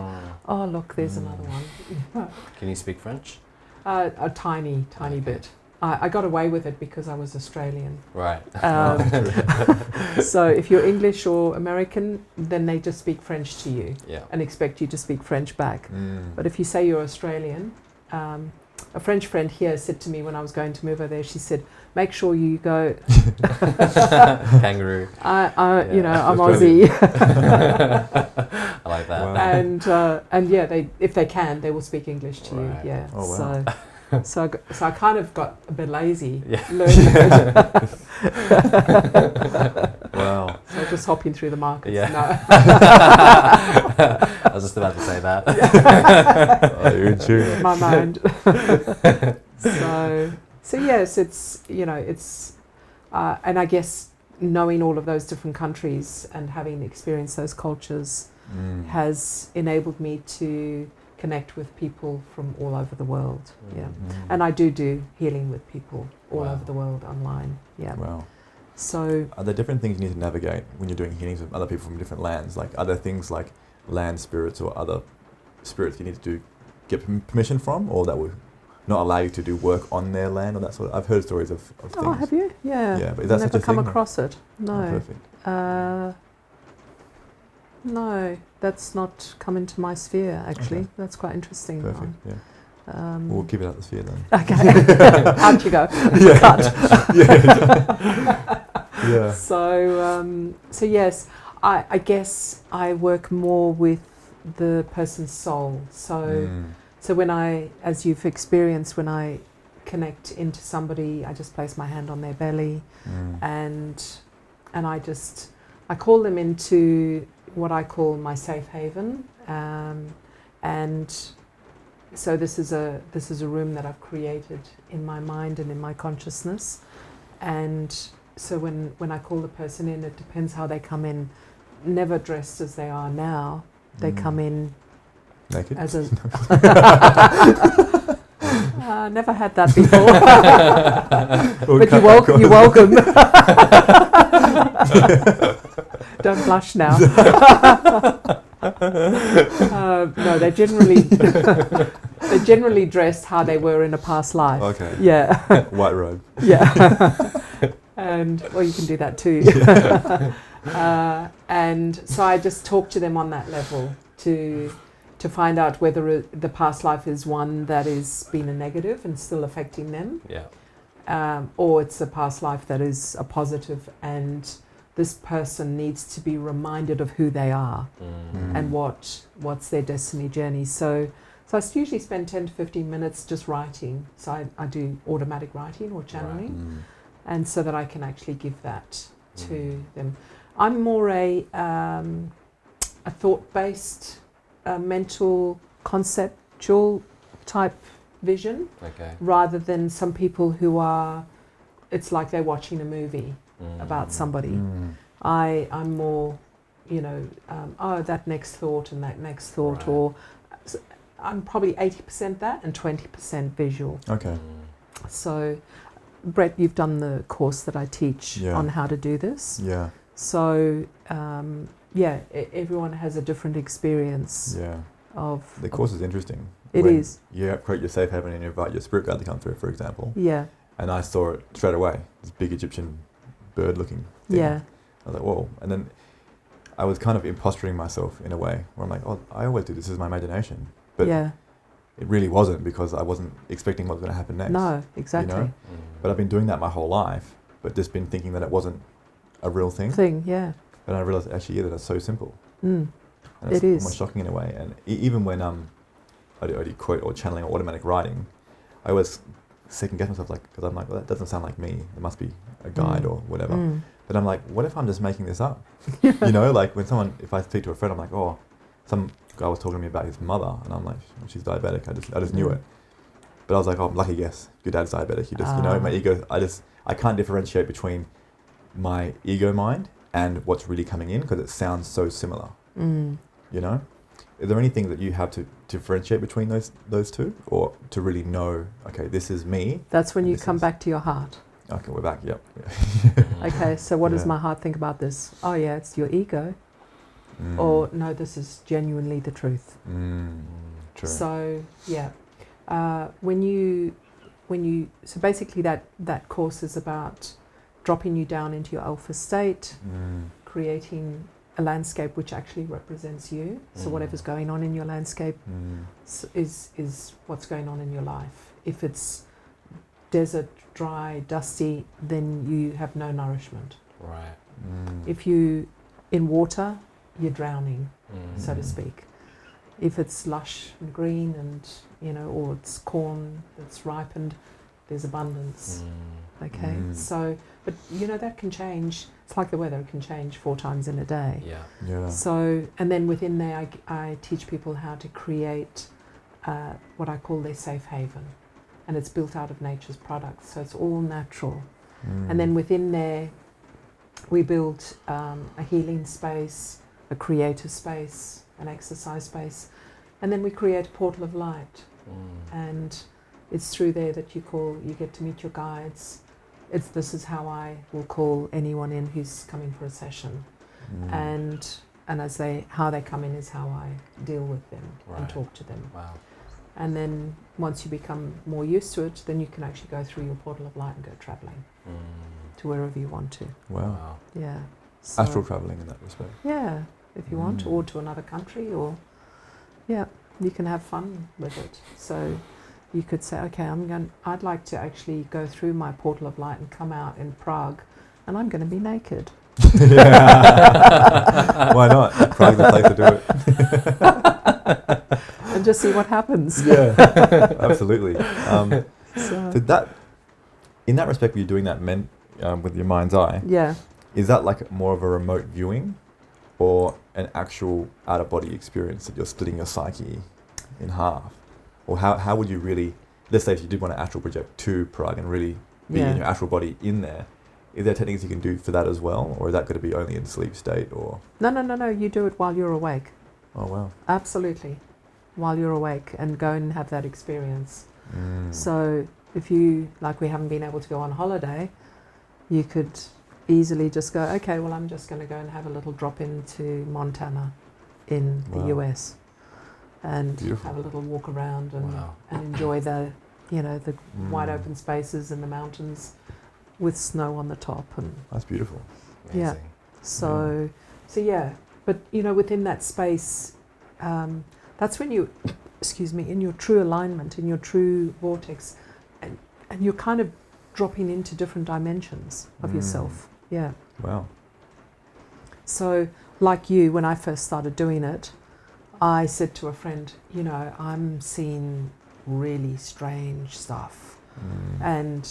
oh, look, there's another one. Can you speak French? A tiny bit. I got away with it because I was Australian. Right. So if you're English or American, then they just speak French to you and expect you to speak French back. But if you say you're Australian, a French friend here said to me when I was going to move over there, she said, make sure you go... Kangaroo. You know, I'm Aussie. I like that. Wow. And yeah, if they can, they will speak English to you. Yeah. Oh, wow. So I kind of got a bit lazy learning. Wow. So just hopping through the markets. Yeah. No. I was just about to say that. Oh, you're in tune. My mind. So yes, it's, you know, it's, and I guess knowing all of those different countries and having experienced those cultures has enabled me to connect with people from all over the world. And I do healing with people all over the world online. Wow. So are there different things you need to navigate when you're doing healings with other people from different lands? Like, are there things like land spirits or other spirits you need to get permission from, or that would not allow you to do work on their land or that sort of? I've heard stories of things. Oh, have you? Yeah. Yeah, but is that never such a come thing? across it. No. Oh, perfect. No, that's not come into my sphere, actually. Okay. That's quite interesting. Perfect, we'll keep it out of the sphere then. Okay. Out you go. Cut. So yes, I guess I work more with the person's soul. So when as you've experienced, when I connect into somebody, I just place my hand on their belly and I call them into what I call my safe haven, and so this is a room that I've created in my mind and in my consciousness, and so when I call the person in, it depends how they come in. Never dressed as they are now. They come in naked as a Never had that before. But you're welcome. Don't blush now. No, they're generally dressed how they were in a past life. Okay. Yeah. White robe. Yeah. And you can do that too. And so I just talk to them on that level to find out whether the past life is one that is been a negative and still affecting them, or it's a past life that is a positive, and this person needs to be reminded of who they are and what's their destiny journey. So I usually spend 10 to 15 minutes just writing. So I do automatic writing or channeling, and so that I can actually give that to them. I'm more a thought-based, mental, conceptual type vision, rather than some people who are, it's like they're watching a movie about somebody. I'm more, that next thought and that next thought, or I'm probably 80% that and 20% visual. Okay. So, Brett, you've done the course that I teach on how to do this. Yeah. So, everyone has a different experience. Yeah. Of the course is interesting. It is. You create your safe haven and you invite your spirit guide to come through, for example. Yeah. And I saw it straight away. This big Egyptian bird-looking thing. Yeah. I was like, whoa. And then I was kind of imposturing myself in a way where I'm like, oh, I always do this. This is my imagination. But it really wasn't, because I wasn't expecting what was going to happen next. No, exactly. But I've been doing that my whole life, but just been thinking that it wasn't a real thing. And I realized actually, that it's so simple. And it's almost shocking in a way. And even when I do quote or channeling or automatic writing, I always second guess myself, because I'm like, well, that doesn't sound like me. There must be a guide or whatever. But I'm like, what if I'm just making this up? When if I speak to a friend, I'm like, oh, some guy was talking to me about his mother, and I'm like, she's diabetic. I just knew it. But I was like, oh, lucky guess. Your dad's diabetic. You just, my ego. I can't differentiate between my ego mind and what's really coming in, because it sounds so similar. Is there anything that you have to differentiate between those two, or to really know, okay, this is me? That's when you come back to your heart. Okay, we're back. Yep. Okay, so what does my heart think about this? Oh yeah, it's your ego. Or no, this is genuinely the truth. True. So so basically that course is about dropping you down into your alpha state, creating a landscape which actually represents you. So whatever's going on in your landscape is what's going on in your life. If it's desert, dry, dusty, then you have no nourishment. Right. If you in water, you're drowning, so to speak. If it's lush and green and, or it's corn that's ripened, there's abundance. Okay, so, but that can change. It's like the weather, it can change 4 times in a day. Yeah. So, and then within there, I teach people how to create what I call their safe haven. And it's built out of nature's products, so it's all natural. And then within there, we build a healing space, a creative space, an exercise space, and then we create a portal of light. And it's through there that you get to meet your guides. This is how I will call anyone in who's coming for a session. And how they come in is how I deal with them and talk to them. Wow. And then once you become more used to it, then you can actually go through your portal of light and go traveling to wherever you want to. Wow. Yeah. So, astral traveling in that respect. Yeah, if you want, or to another country, or you can have fun with it. So you could say, okay, I'd like to actually go through my portal of light and come out in Prague, and I'm going to be naked. Why not? Prague's the place to do it. And just see what happens. Yeah, absolutely. So that, in that respect, you're doing that with your mind's eye. Yeah. Is that like more of a remote viewing, or an actual out-of-body experience that you're splitting your psyche in half? Or how would you really, let's say if you did want to astral project to Prague and really be in your astral body in there, is there techniques you can do for that as well? Or is that going to be only in sleep state? Or No, you do it while you're awake. Oh, wow. Absolutely. While you're awake, and go and have that experience. So if you, like we haven't been able to go on holiday, you could easily just go, okay, well, I'm just going to go and have a little drop into Montana in the US and have a little walk around and enjoy the, the wide open spaces and the mountains with snow on the top. And that's beautiful. Amazing. Yeah. So but within that space, that's when you, in your true alignment, in your true vortex, and you're kind of dropping into different dimensions of yourself. Yeah. Wow. So, like you, when I first started doing it, I said to a friend, I'm seeing really strange stuff, and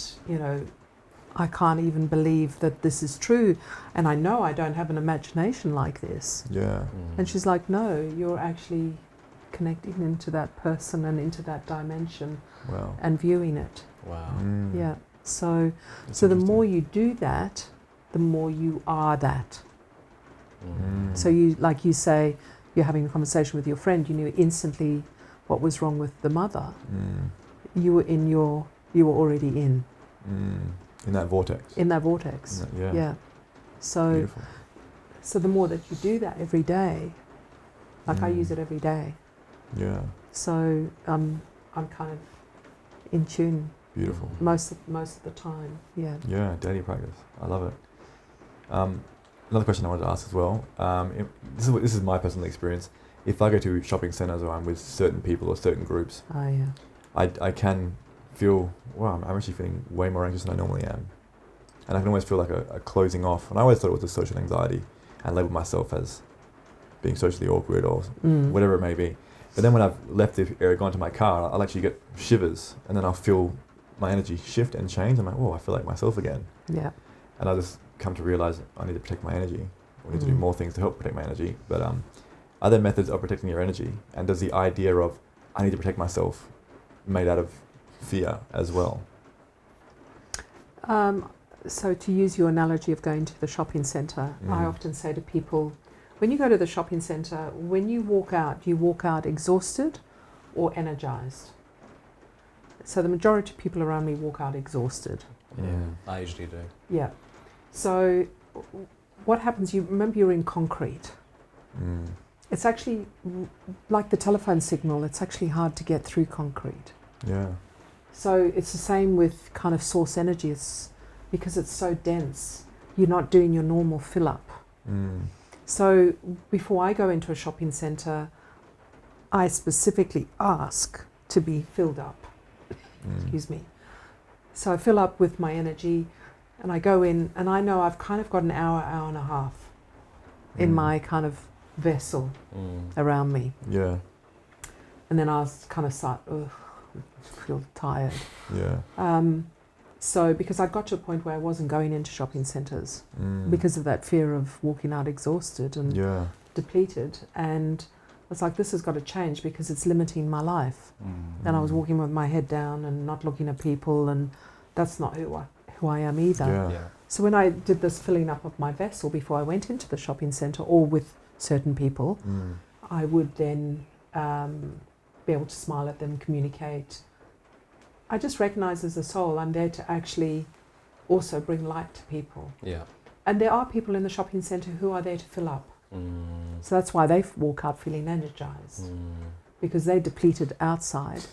I can't even believe that this is true, and I know I don't have an imagination like this. Yeah. And she's like, no, you're actually connecting into that person and into that dimension. Wow. And viewing it. Wow. Yeah. So the more you do that, the more you are that. So you, like you say, you're having a conversation with your friend, you knew instantly what was wrong with the mother. You were already in that vortex. In that vortex. Yeah. So beautiful. So the more that you do that every day, like I use it every day. Yeah. So I'm kind of in tune. Beautiful. Most of the time. Yeah. Yeah, daily practice. I love it. Another question I wanted to ask as well. This is my personal experience. If I go to shopping centres or I'm with certain people or certain groups, I can feel, wow, I'm actually feeling way more anxious than I normally am. And I can always feel like a closing off. And I always thought it was a social anxiety and labelled myself as being socially awkward or whatever it may be. But then when I've left the area, gone to my car, I'll actually get shivers, and then I'll feel my energy shift and change. I'm like, oh, I feel like myself again. Yeah. And I just come to realise I need to protect my energy. I need to do more things to help protect my energy. But are there methods of protecting your energy? And does the idea of I need to protect myself made out of fear as well? So to use your analogy of going to the shopping centre, I often say to people, when you go to the shopping centre, when you walk out exhausted or energised. So the majority of people around me walk out exhausted. Yeah, I usually do. Yeah. So what happens, you remember you're in concrete. It's actually like the telephone signal, it's actually hard to get through concrete. Yeah. So it's the same with kind of source energy. It's because it's so dense, you're not doing your normal fill up. So before I go into a shopping centre, I specifically ask to be filled up. Excuse me. So I fill up with my energy and I go in and I know I've kind of got an hour and a half in my kind of vessel around me. Yeah. And then I kind of start, feel tired. Yeah. So because I got to a point where I wasn't going into shopping centres because of that fear of walking out exhausted and depleted. And I was like, this has got to change because it's limiting my life. And I was walking with my head down and not looking at people, and that's not who I am either. Yeah. So when I did this filling up of my vessel before I went into the shopping centre or with certain people, I would then be able to smile at them, communicate. I just recognise as a soul I'm there to actually also bring light to people. Yeah. And there are people in the shopping centre who are there to fill up. So that's why they walk out feeling energised. Because they depleted outside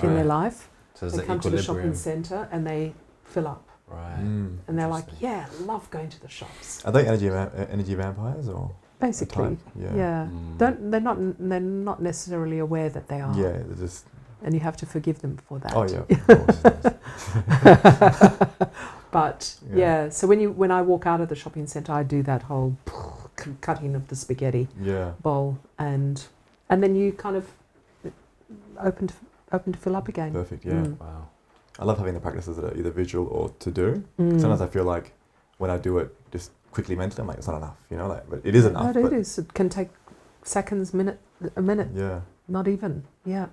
in their life. So they come to the shopping centre and they fill up. Right. And they're like, yeah, I love going to the shops. Are they energy vampires or? Basically, yeah. They're not necessarily aware that they are. Yeah, they're just. And you have to forgive them for that. Oh yeah, of course. But so when I walk out of the shopping centre, I do that whole cutting of the spaghetti bowl, and then you kind of open to fill up again. Perfect. Yeah. Wow. I love having the practices that are either visual or to do. Sometimes I feel like when I do it just quickly mentally, I'm like, it's not enough, but it is enough. No, it is. It can take seconds, a minute. Yeah. Not even. Yeah.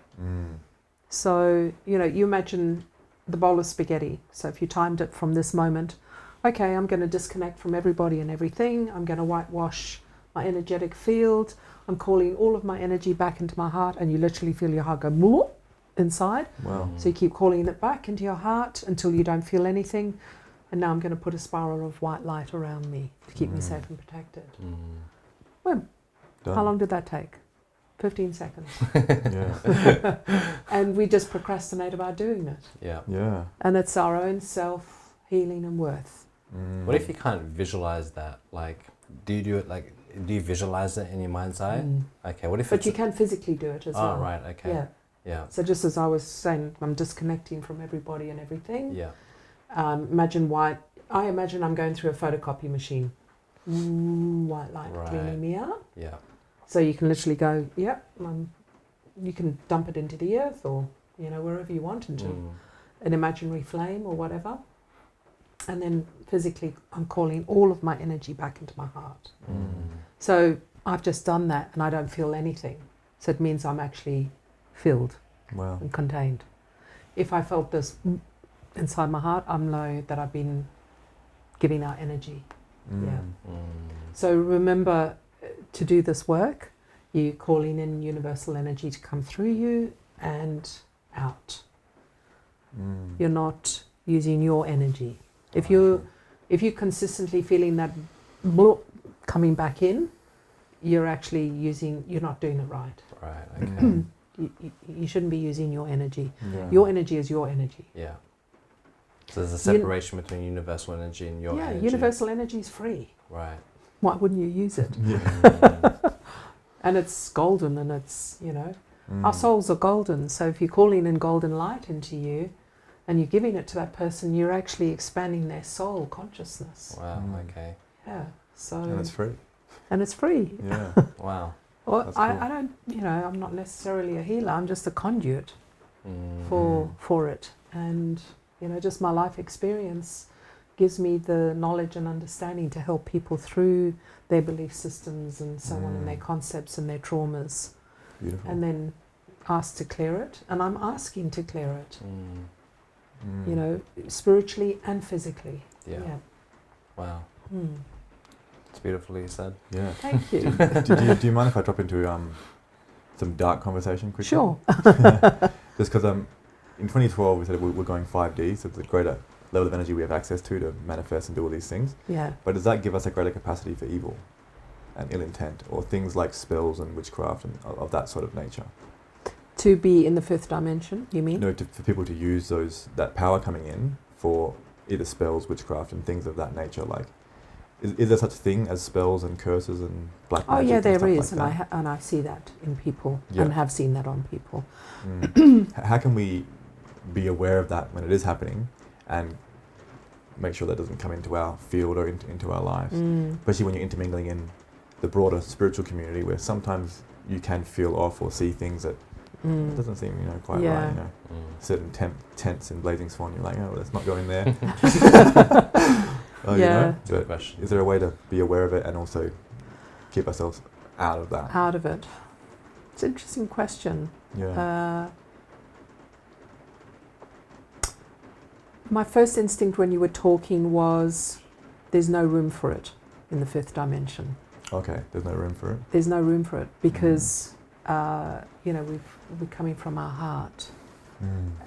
So, you imagine the bowl of spaghetti. So if you timed it from this moment, okay, I'm going to disconnect from everybody and everything. I'm going to whitewash my energetic field. I'm calling all of my energy back into my heart, and you literally feel your heart go, moo, inside. Wow. So you keep calling it back into your heart until you don't feel anything. And now I'm going to put a spiral of white light around me to keep me safe and protected. Well, how long did that take? 15 seconds. Yeah. And we just procrastinate about doing it. Yeah. Yeah. And it's our own self-healing and worth. What if you can't visualize that? Like, do you visualize it in your mind's eye? Okay, what if But you can physically do it as well. Oh, right, okay. Yeah. Yeah. So just as I was saying, I'm disconnecting from everybody and everything. Yeah. I imagine I'm going through a photocopy machine. White light cleaning me out. Yeah. So you can literally go, you can dump it into the earth or, wherever you want into an imaginary flame or whatever. And then physically I'm calling all of my energy back into my heart. So I've just done that and I don't feel anything. So it means I'm actually filled and contained. If I felt this inside my heart, I know that I've been giving out energy. So remember to do this work, you're calling in universal energy to come through you and out. You're not using your energy. If you're consistently feeling that coming back in, you're not doing it right. Right, okay. You shouldn't be using your energy. Yeah. Your energy is your energy. Yeah. So there's a separation between universal energy and your energy. Yeah, universal energy is free. Right. Why wouldn't you use it? And it's golden, and it's, our souls are golden. So if you're calling in golden light into you and you're giving it to that person, you're actually expanding their soul consciousness. Wow, okay. Yeah. So And it's free. And it's free. Yeah. Wow. Well, That's I cool. don't, I'm not necessarily a healer. I'm just a conduit for it. And, just my life experience gives me the knowledge and understanding to help people through their belief systems and so on, and their concepts and their traumas. Beautiful. And then ask to clear it. And I'm asking to clear it, spiritually and physically. Yeah. Wow. It's beautifully said. Yeah. Thank you. Do you mind if I drop into some dark conversation quickly? Sure. Just because in 2012 we said we're going 5D, so it's a greater level of energy we have access to manifest and do all these things. Yeah. But does that give us a greater capacity for evil and ill intent, or things like spells and witchcraft and of that sort of nature? To be in the fifth dimension, you mean? No, for people to use that power coming in for either spells, witchcraft, and things of that nature. Like, is there such a thing as spells and curses and black magic? Oh yeah, there and is, stuff like and I see that in people, Yeah. and have seen that on people. How can we be aware of that when it is happening, and make sure that doesn't come into our field or into our lives? Especially when you're intermingling in the broader spiritual community, where sometimes you can feel off or see things that doesn't seem quite right. Certain tents in Blazing Swan, you're like, let's not go in there. But question. is there a way to be aware of it and also keep ourselves out of that? Out of it. It's an interesting question. Yeah. My first instinct when you were talking was there's no room for it in the fifth dimension. Okay, there's no room for it. There's no room for it because we're coming from our heart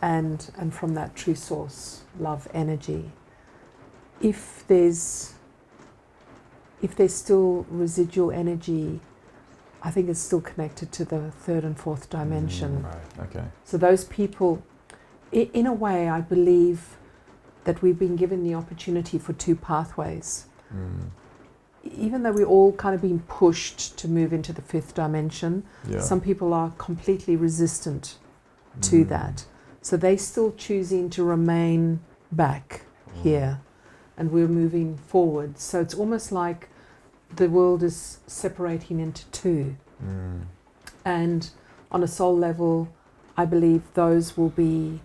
and from that true source, love energy. If there's still residual energy, I think it's still connected to the third and fourth dimension. Right. Okay. So those people, in a way, I believe that we've been given the opportunity for two pathways. Even though we're all kind of being pushed to move into the fifth dimension, some people are completely resistant to that. So they're still choosing to remain back here, and we're moving forward. So it's almost like the world is separating into two. And on a soul level, I believe those will be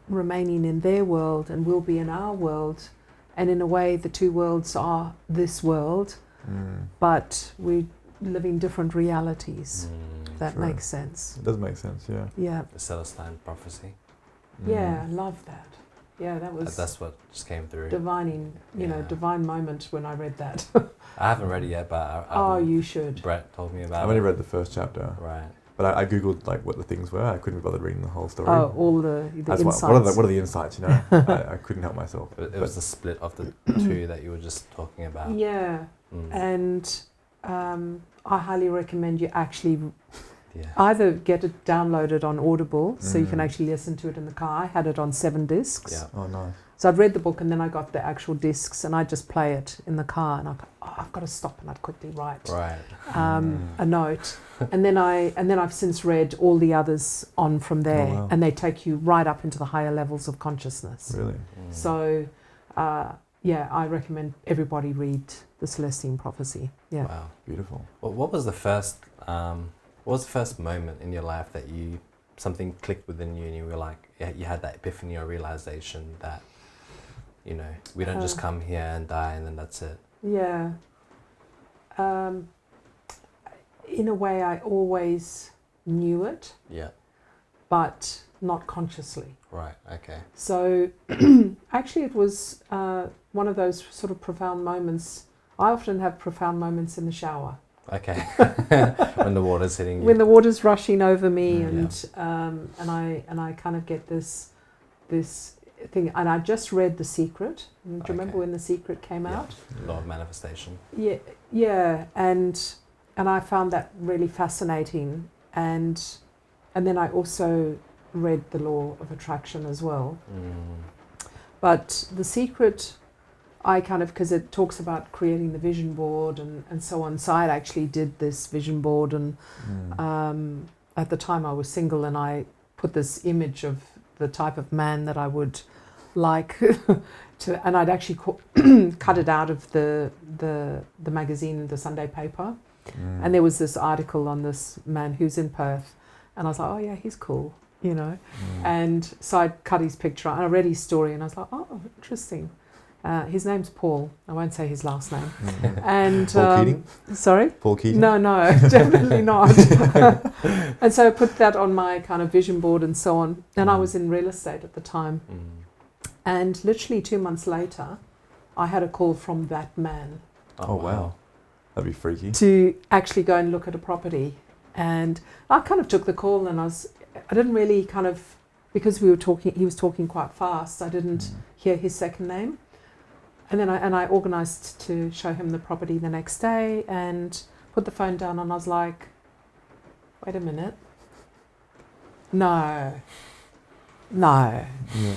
remaining in their world and we'll be in our world. And in a way, the two worlds are this world, but we're living different realities. That True. makes sense. It does make sense, yeah. Yeah. The Celestine prophecy. Yeah, I love that. Yeah, that was That's what just came through. divine moment when I read that. I haven't read it yet, but You should. Brett told me about it. I've only read the first chapter. Right. But I googled like what the things were. I couldn't be bothered reading the whole story. Oh, all the insights. What are the insights? You know, I couldn't help myself. It was the split of the two that you were just talking about. Yeah, and I highly recommend you actually either get it downloaded on Audible, so you can actually listen to it in the car. I had it on 7 discs. Yeah. Oh, nice. So I'd read the book and then I got the actual discs and I'd just play it in the car and I'd go, I've got to stop, and I'd quickly write a note. And then I've since read all the others on from there, and they take you right up into the higher levels of consciousness. Really? So, I recommend everybody read The Celestine Prophecy. Yeah. Wow. Beautiful. Well, what was the first moment in your life that something clicked within you and you were like, you had that epiphany or realization that, you know, we don't just come here and die and then that's it? Yeah. In a way, I always knew it. Yeah. But not consciously. Right, okay. So actually it was one of those sort of profound moments. I often have profound moments in the shower. Okay. When the water's hitting you. When the water's rushing over me and I kind of get this thing. And I just read The Secret. Do you remember when The Secret came out? Law of Manifestation. Yeah. And I found that really fascinating. And then I also read The Law of Attraction as well. But The Secret, I kind of, because it talks about creating the vision board and so on. So I actually did this vision board, and at the time I was single, and I put this image of the type of man that I would like to, and I'd actually cut it out of the magazine, the Sunday paper. And there was this article on this man who's in Perth, and I was like, oh yeah, he's cool, you know. And so I cut his picture and I read his story, and I was like, oh, interesting. His name's Paul. I won't say his last name. And Paul Keating? Sorry? Paul Keating? No, definitely not. And so I put that on my kind of vision board and so on. And I was in real estate at the time. And literally 2 months later, I had a call from that man. Oh, wow. That'd be freaky. To actually go and look at a property. And I kind of took the call, and I didn't really kind of, because he was talking quite fast, I didn't hear his second name. And then I organised to show him the property the next day and put the phone down, and I was like, wait a minute. No,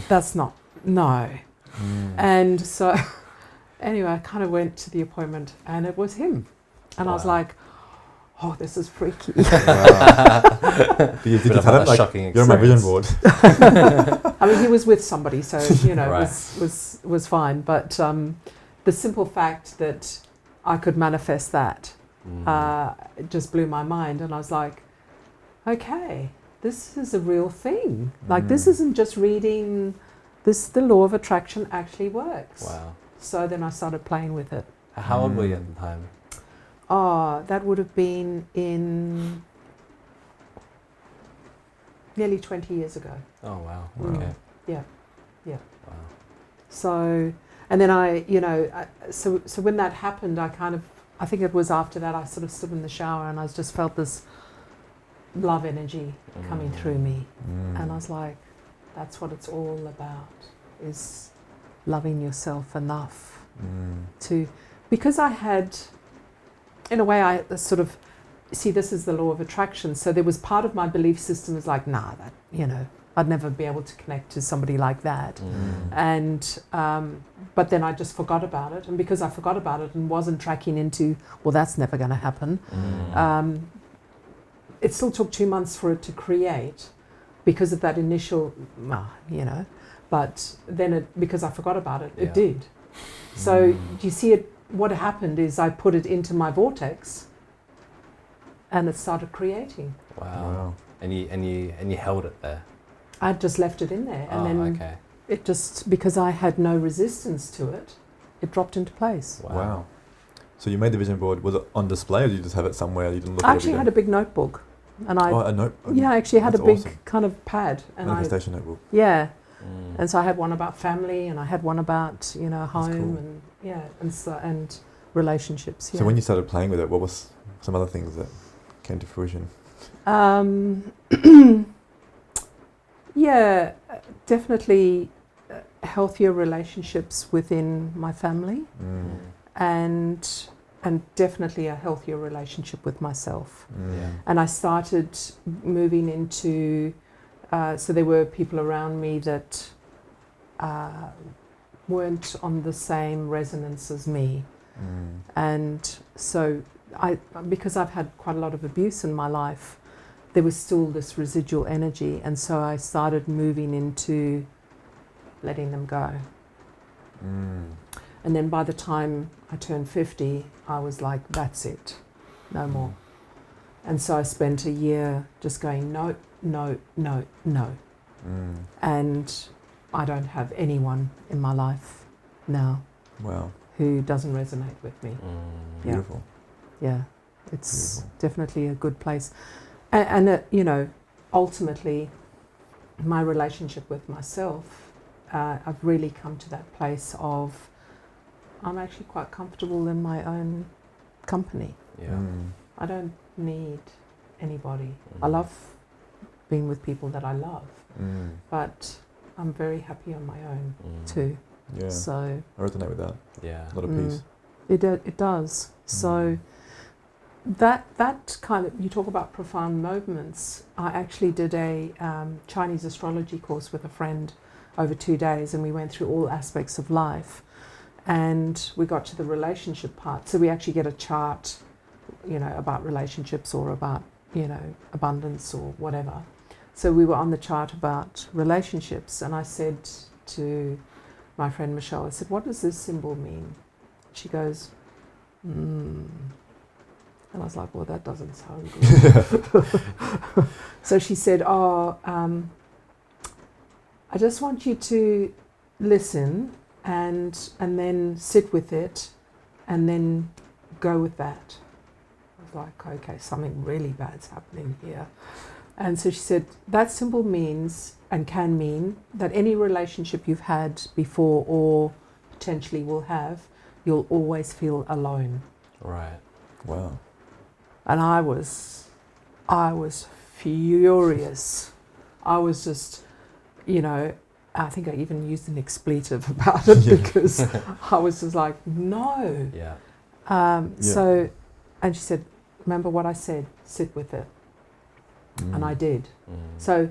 that's not, no. And so anyway, I kind of went to the appointment, and it was him. And I was like, oh, this is freaky. Did you tell him, like, shocking you're on my vision board? I mean, he was with somebody, so, you know, it was fine. But the simple fact that I could manifest that it just blew my mind. And I was like, okay, this is a real thing. Like, this isn't just reading, the law of attraction actually works. Wow. So then I started playing with it. How old were you at the time? Oh, that would have been in nearly 20 years ago. Oh, wow. Okay. Yeah. Wow. So, and then so when that happened, I think it was after that I sort of stood in the shower and I just felt this love energy coming through me. And I was like, that's what it's all about, is loving yourself enough because I had, in a way, I sort of see this is the law of attraction. So there was part of my belief system was like, nah, that, you know, I'd never be able to connect to somebody like that. And but then I just forgot about it. And because I forgot about it and wasn't tracking into, well, that's never going to happen. It still took 2 months for it to create because of that initial, you know. But then because I forgot about it, it did. So you see it. What happened is I put it into my vortex, and it started creating. Wow. And you held it there. I just left it in there, and then it just, because I had no resistance to it, it dropped into place. Wow. So you made the vision board. Was it on display, or did you just have it somewhere? You didn't look at it? I actually had a big notebook, and a notebook. Yeah, I actually had a big awesome. kind of pad, and manifestation notebook. Yeah. And so I had one about family, and I had one about, you know, home, cool. and relationships. So when you started playing with it, what was some other things that came to fruition? Yeah, definitely healthier relationships within my family, and definitely a healthier relationship with myself. And I started moving into, so there were people around me that weren't on the same resonance as me. And so because I've had quite a lot of abuse in my life, there was still this residual energy, and so I started moving into letting them go. And then by the time I turned 50, I was like, that's it, no more. And so I spent a year just going, no, no, no, no. And I don't have anyone in my life now who doesn't resonate with me. Beautiful. Yeah, it's beautiful. Definitely a good place. And you know, ultimately, my relationship with myself, I've really come to that place of I'm actually quite comfortable in my own company. I don't need anybody. I love being with people that I love, but I'm very happy on my own too. Yeah. So I resonate with that. Yeah. A lot of peace. It does. So that kind of, you talk about profound moments. I actually did a Chinese astrology course with a friend over 2 days, and we went through all aspects of life, and we got to the relationship part. So we actually get a chart, you know, about relationships or about, you know, abundance or whatever. So we were on the chart about relationships, and I said to my friend Michelle, I said, what does this symbol mean? She goes, and I was like, well, that doesn't sound good. So she said, I just want you to listen and then sit with it and then go with that. I was like, okay, something really bad's happening here. And so she said, that symbol means and can mean that any relationship you've had before or potentially will have, you'll always feel alone. Right. Wow. And I was furious. I was just, you know, I think I even used an expletive about it because I was just like, no. Yeah. So, and she said, remember what I said, sit with it. And I did. So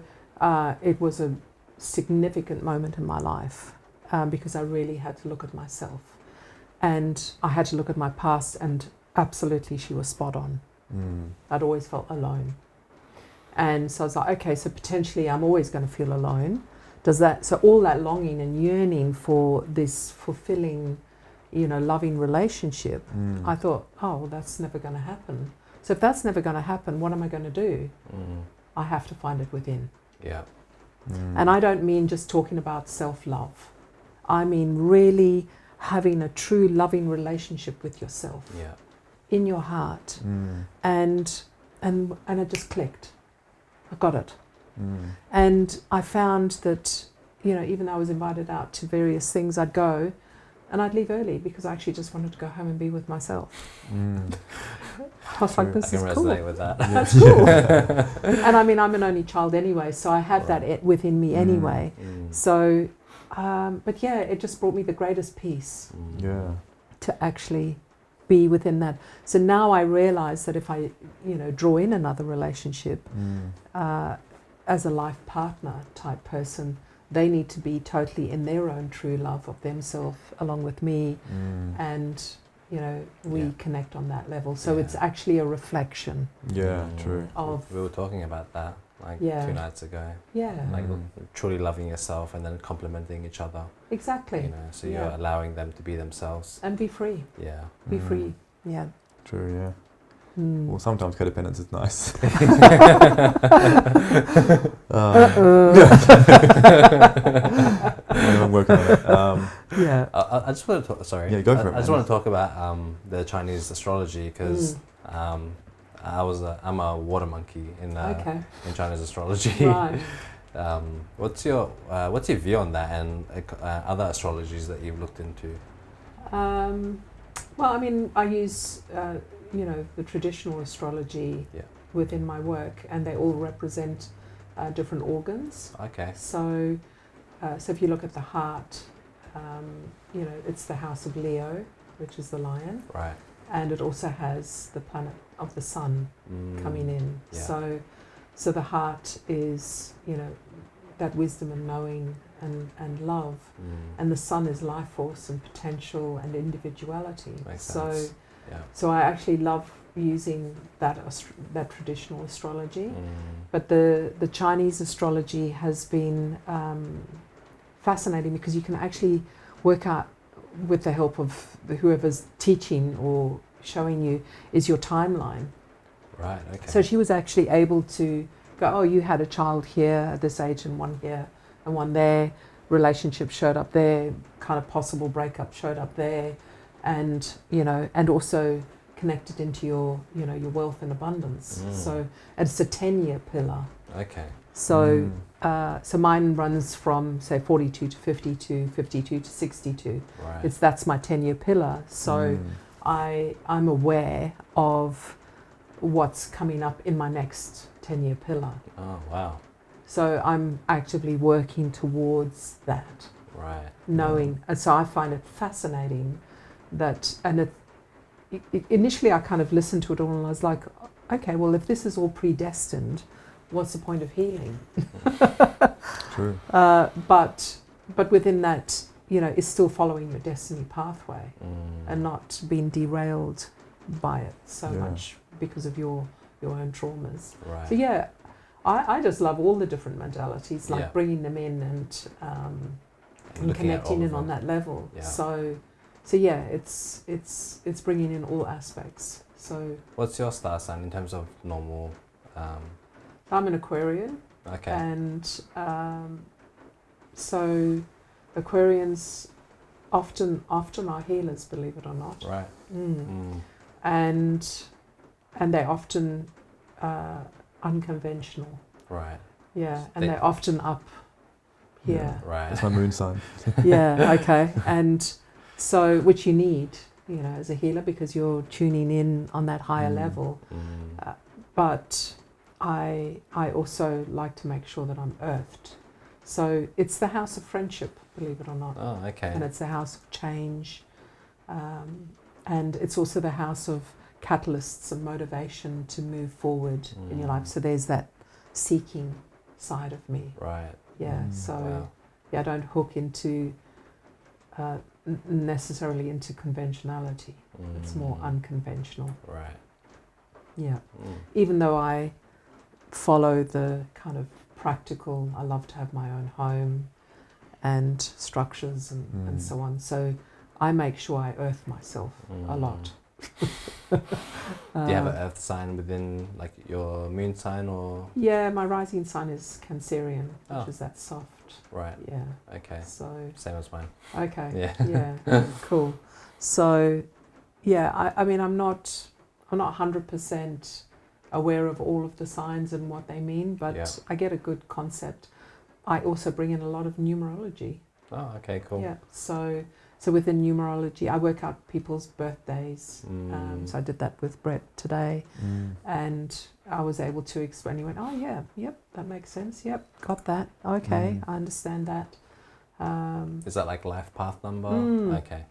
it was a significant moment in my life because I really had to look at myself. And I had to look at my past, and absolutely she was spot on. I'd always felt alone. And so I was like, okay, so potentially I'm always going to feel alone. So all that longing and yearning for this fulfilling, you know, loving relationship, I thought, oh, well, that's never going to happen. So if that's never going to happen, what am I going to do? I have to find it within. Yeah. And I don't mean just talking about self-love. I mean really having a true loving relationship with yourself. Yeah. In your heart. And it just clicked. I got it. And I found that, you know, even though I was invited out to various things, I'd go and I'd leave early because I actually just wanted to go home and be with myself. I was like, this is cool. I can resonate with that. That's cool. And I mean, I'm an only child anyway, so I had that within me anyway. So, but yeah, it just brought me the greatest peace. To actually be within that. So now I realize that if I, you know, draw in another relationship as a life partner type person, they need to be totally in their own true love of themselves along with me, and you know, we connect on that level. So it's actually a reflection. True. Of we were talking about that like 2 nights ago. Like truly loving yourself and then complementing each other. Exactly. You know, so you're allowing them to be themselves. And be free. Yeah. Be free. Yeah. True, yeah. Well, sometimes codependence is nice. I'm working on it. I just want to talk. Sorry. Yeah, go for it. I just want to talk about the Chinese astrology because I'm a water monkey in Chinese astrology. Right. What's your view on that and other astrologies that you've looked into? Well, I mean, I use you know, the traditional astrology within my work, and they all represent different organs. Okay. So if you look at the heart, you know, it's the house of Leo, which is the lion. Right. And it also has the planet of the sun coming in. Yeah. So the heart is, you know, that wisdom and knowing and love. And the sun is life force and potential and individuality. Makes sense. So I actually love using that traditional astrology. But the Chinese astrology has been fascinating, because you can actually work out, with the help of whoever's teaching or showing you, is your timeline. Right, okay. So she was actually able to go, oh, you had a child here at this age, and one here and one there, relationship showed up there, kind of possible breakup showed up there, and, you know, and also connected into your, you know, your wealth and abundance. So it's a 10-year pillar. Okay. So so mine runs from, say, 42 to 52, 52 to 62. Right. That's my 10-year pillar. So I'm aware of what's coming up in my next 10-year pillar. Oh, wow. So I'm actively working towards that. Right. Knowing. And so I find it fascinating that, and initially I kind of listened to it all and I was like, okay, well, if this is all predestined, what's the point of healing? True. But within that, you know, is still following your destiny pathway and not being derailed by it so much because of your own traumas. Right. So yeah, I just love all the different modalities, like bringing them in and connecting in on that level. Yeah. So yeah, it's bringing in all aspects. So what's your star sign in terms of normal? I'm an Aquarian. Okay. And so Aquarians often are healers, believe it or not. Right. And they're often unconventional. Right. Yeah, and they're often up here. Yeah. Right. That's my moon sign. Yeah, okay. And so, which you need, you know, as a healer, because you're tuning in on that higher level. But I also like to make sure that I'm earthed. So it's the house of friendship, believe it or not. Oh, okay. And it's the house of change. And it's also the house of catalysts and motivation to move forward in your life. So there's that seeking side of me. Right. Yeah. So yeah, I don't hook into necessarily into conventionality. It's more unconventional. Right. Yeah. Even though I follow the kind of practical, I love to have my own home and structures and so on. So I make sure I earth myself a lot. Do you have an earth sign within, like, your moon sign, or? Yeah, my rising sign is Cancerian, which is that soft. Right. Yeah. Okay. So same as mine. okay. Yeah. Yeah. Cool. So yeah, I mean, I'm not 100% aware of all of the signs and what they mean, but I get a good concept. I also bring in a lot of numerology. Oh, okay, cool. Yeah. So within numerology, I work out people's birthdays. So I did that with Brett today, and I was able to explain. He went, "Oh yeah, yep, that makes sense. Yep, got that. Okay, I understand that." Is that like life path number? Okay.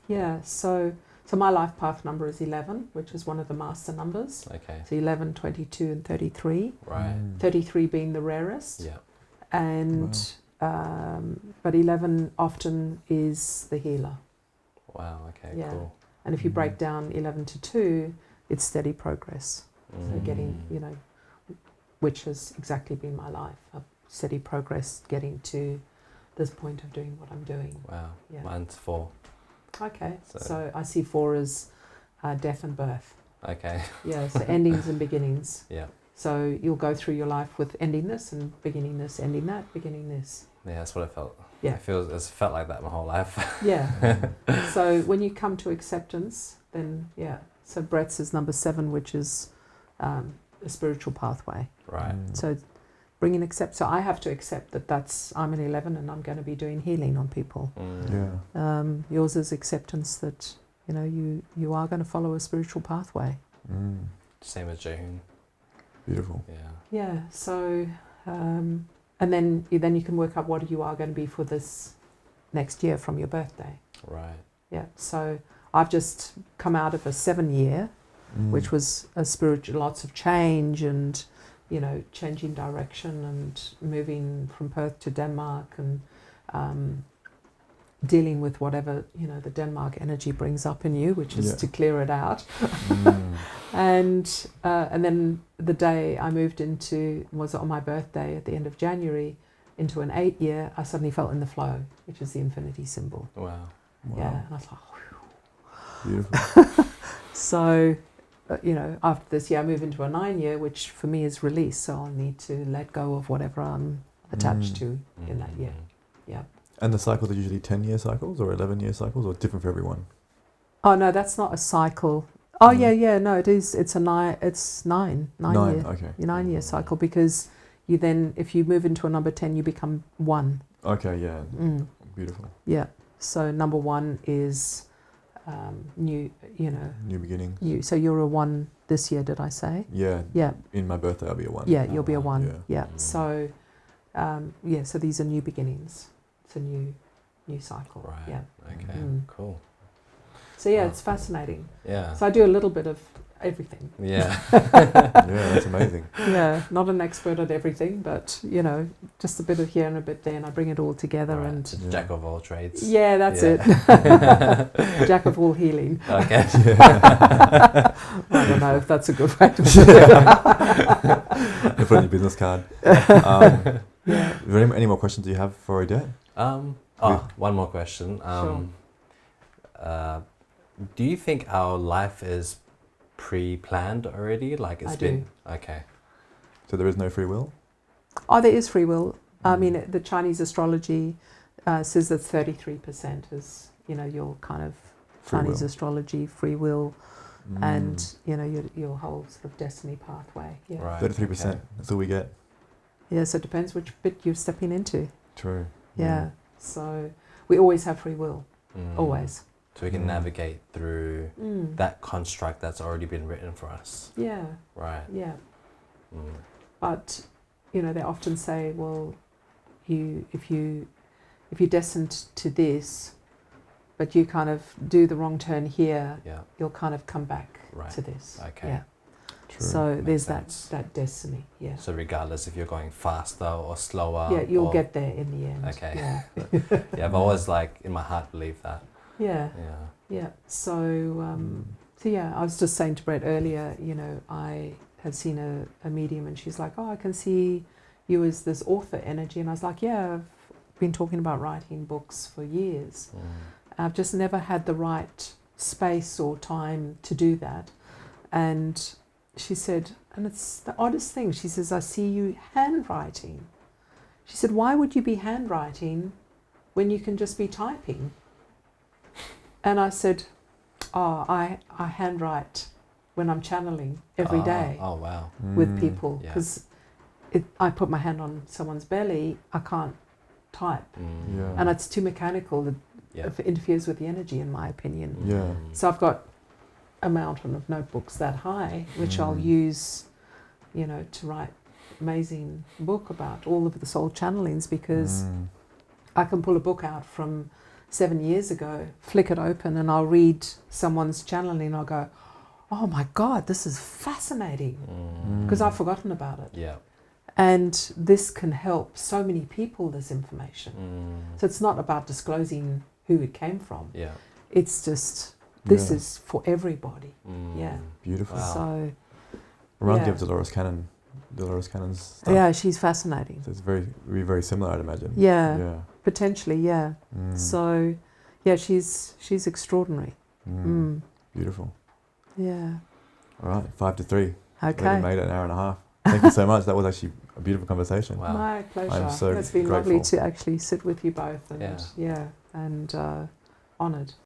Yeah. So my life path number is 11, which is one of the master numbers. Okay. So 11, 22, and 33. Right. 33 being the rarest. Yeah. And but 11 often is the healer. Wow. Okay. Yeah. Cool. And if you break down 11 to 2, it's steady progress. So getting, you know, which has exactly been my life, a steady progress, getting to this point of doing what I'm doing. Wow. Yeah. Mine's 4. Okay. So I see 4 as death and birth. Okay. Yeah. So endings and beginnings. Yeah. So you'll go through your life with ending this and beginning this, ending that, beginning this. Yeah, that's what it felt. Yeah. It's felt like that my whole life. Yeah. So when you come to acceptance, then so Brett's is number 7, which is a spiritual pathway. Right. So bringing so I have to accept that I'm an 11 and I'm going to be doing healing on people. Yeah. Yours is acceptance that, you know, you are going to follow a spiritual pathway. Same as Jaehoon. Beautiful. Yeah. Yeah. So, and then you can work out what you are going to be for this next year from your birthday. Right. Yeah. So I've just come out of a 7-year, which was a spiritual, lots of change and, you know, changing direction and moving from Perth to Denmark and dealing with whatever, you know, the Denmark energy brings up in you, which is to clear it out. And then the day I moved into, was on my birthday at the end of January, into an 8-year, I suddenly felt in the flow, which is the infinity symbol. Wow. Yeah, and I was like, whew. Beautiful. So, you know, after this year I move into a 9-year, which for me is release, so I'll need to let go of whatever I'm attached to in that year. Yeah. And the cycles are usually 10-year cycles or 11-year cycles, or different for everyone? Oh no, that's not a cycle. Oh yeah, no, it is. It's a 9. It's 9 year. Okay. 9-year cycle, because you then, if you move into a number 10, you become 1. Okay. Yeah. Beautiful. Yeah. So number 1 is new. You know. New beginnings. So you're a 1 this year, did I say? Yeah. Yeah. In my birthday, I'll be a 1. Yeah, you'll be a 1. Yeah. Yeah. So, so these are new beginnings. It's a new cycle. Right. Yeah. Okay. Cool. So yeah, it's fascinating. Yeah. So I do a little bit of everything. Yeah. Yeah, that's amazing. Yeah, not an expert at everything, but you know, just a bit of here and a bit there, and I bring it all together. Right. And Jack of all trades. yeah, that's it. Jack of all healing. Okay. I don't know if that's a good way to put it. You put it on your business card. Yeah. Is there any more questions you have for Odette? One more question. Do you think our life is pre-planned already? Like it's been. Okay. So there is no free will? Oh, there is free will. I mean, the Chinese astrology says that 33% is, you know, your kind of Chinese astrology, free will, and, you know, your whole sort of destiny pathway. Yeah. Right. 33%. Okay. That's all we get. Yeah, so it depends which bit you're stepping into. True. Yeah. So we always have free will. Always. So we can navigate through that construct that's already been written for us. Yeah. Right. Yeah. But, you know, they often say, well, if you're destined to this, but you kind of do the wrong turn here, you'll kind of come back to this. Okay. Yeah. True. So there's that destiny. Yeah. So regardless if you're going faster or slower. Yeah, you'll get there in the end. Okay. Yeah. Yeah, I've always in my heart believed that. Yeah. Yeah. Yeah. So yeah, I was just saying to Brett earlier, you know, I had seen a medium and she's like, oh, I can see you as this author energy. And I was like, yeah, I've been talking about writing books for years. I've just never had the right space or time to do that. And she said, and it's the oddest thing, she says, I see you handwriting. She said, why would you be handwriting when you can just be typing? And I said, oh, I handwrite when I'm channeling every day. Oh, wow. With people, because I put my hand on someone's belly, I can't type. And it's too mechanical. It interferes with the energy, in my opinion. Yeah. So I've got a mountain of notebooks that high, which I'll use, you know, to write amazing book about all of the soul channelings, because I can pull a book out from 7 years ago, flick it open, and I'll read someone's channeling and I'll go, oh my God, this is fascinating, because I've forgotten about it. Yeah. And this can help so many people, this information. So it's not about disclosing who it came from. Yeah. It's just, this is for everybody. Yeah. Beautiful. Wow. So, Reminds me of Dolores Cannon's stuff. yeah, she's fascinating. So it's very, very similar, I'd imagine. Yeah. Yeah. Potentially, yeah. So, yeah, she's extraordinary. Beautiful. Yeah. All right, 5 to 3. Okay. We made it an hour and a half. Thank you so much. That was actually a beautiful conversation. Wow. My pleasure. I'm so It's been grateful. lovely to actually sit with you both, and and honoured.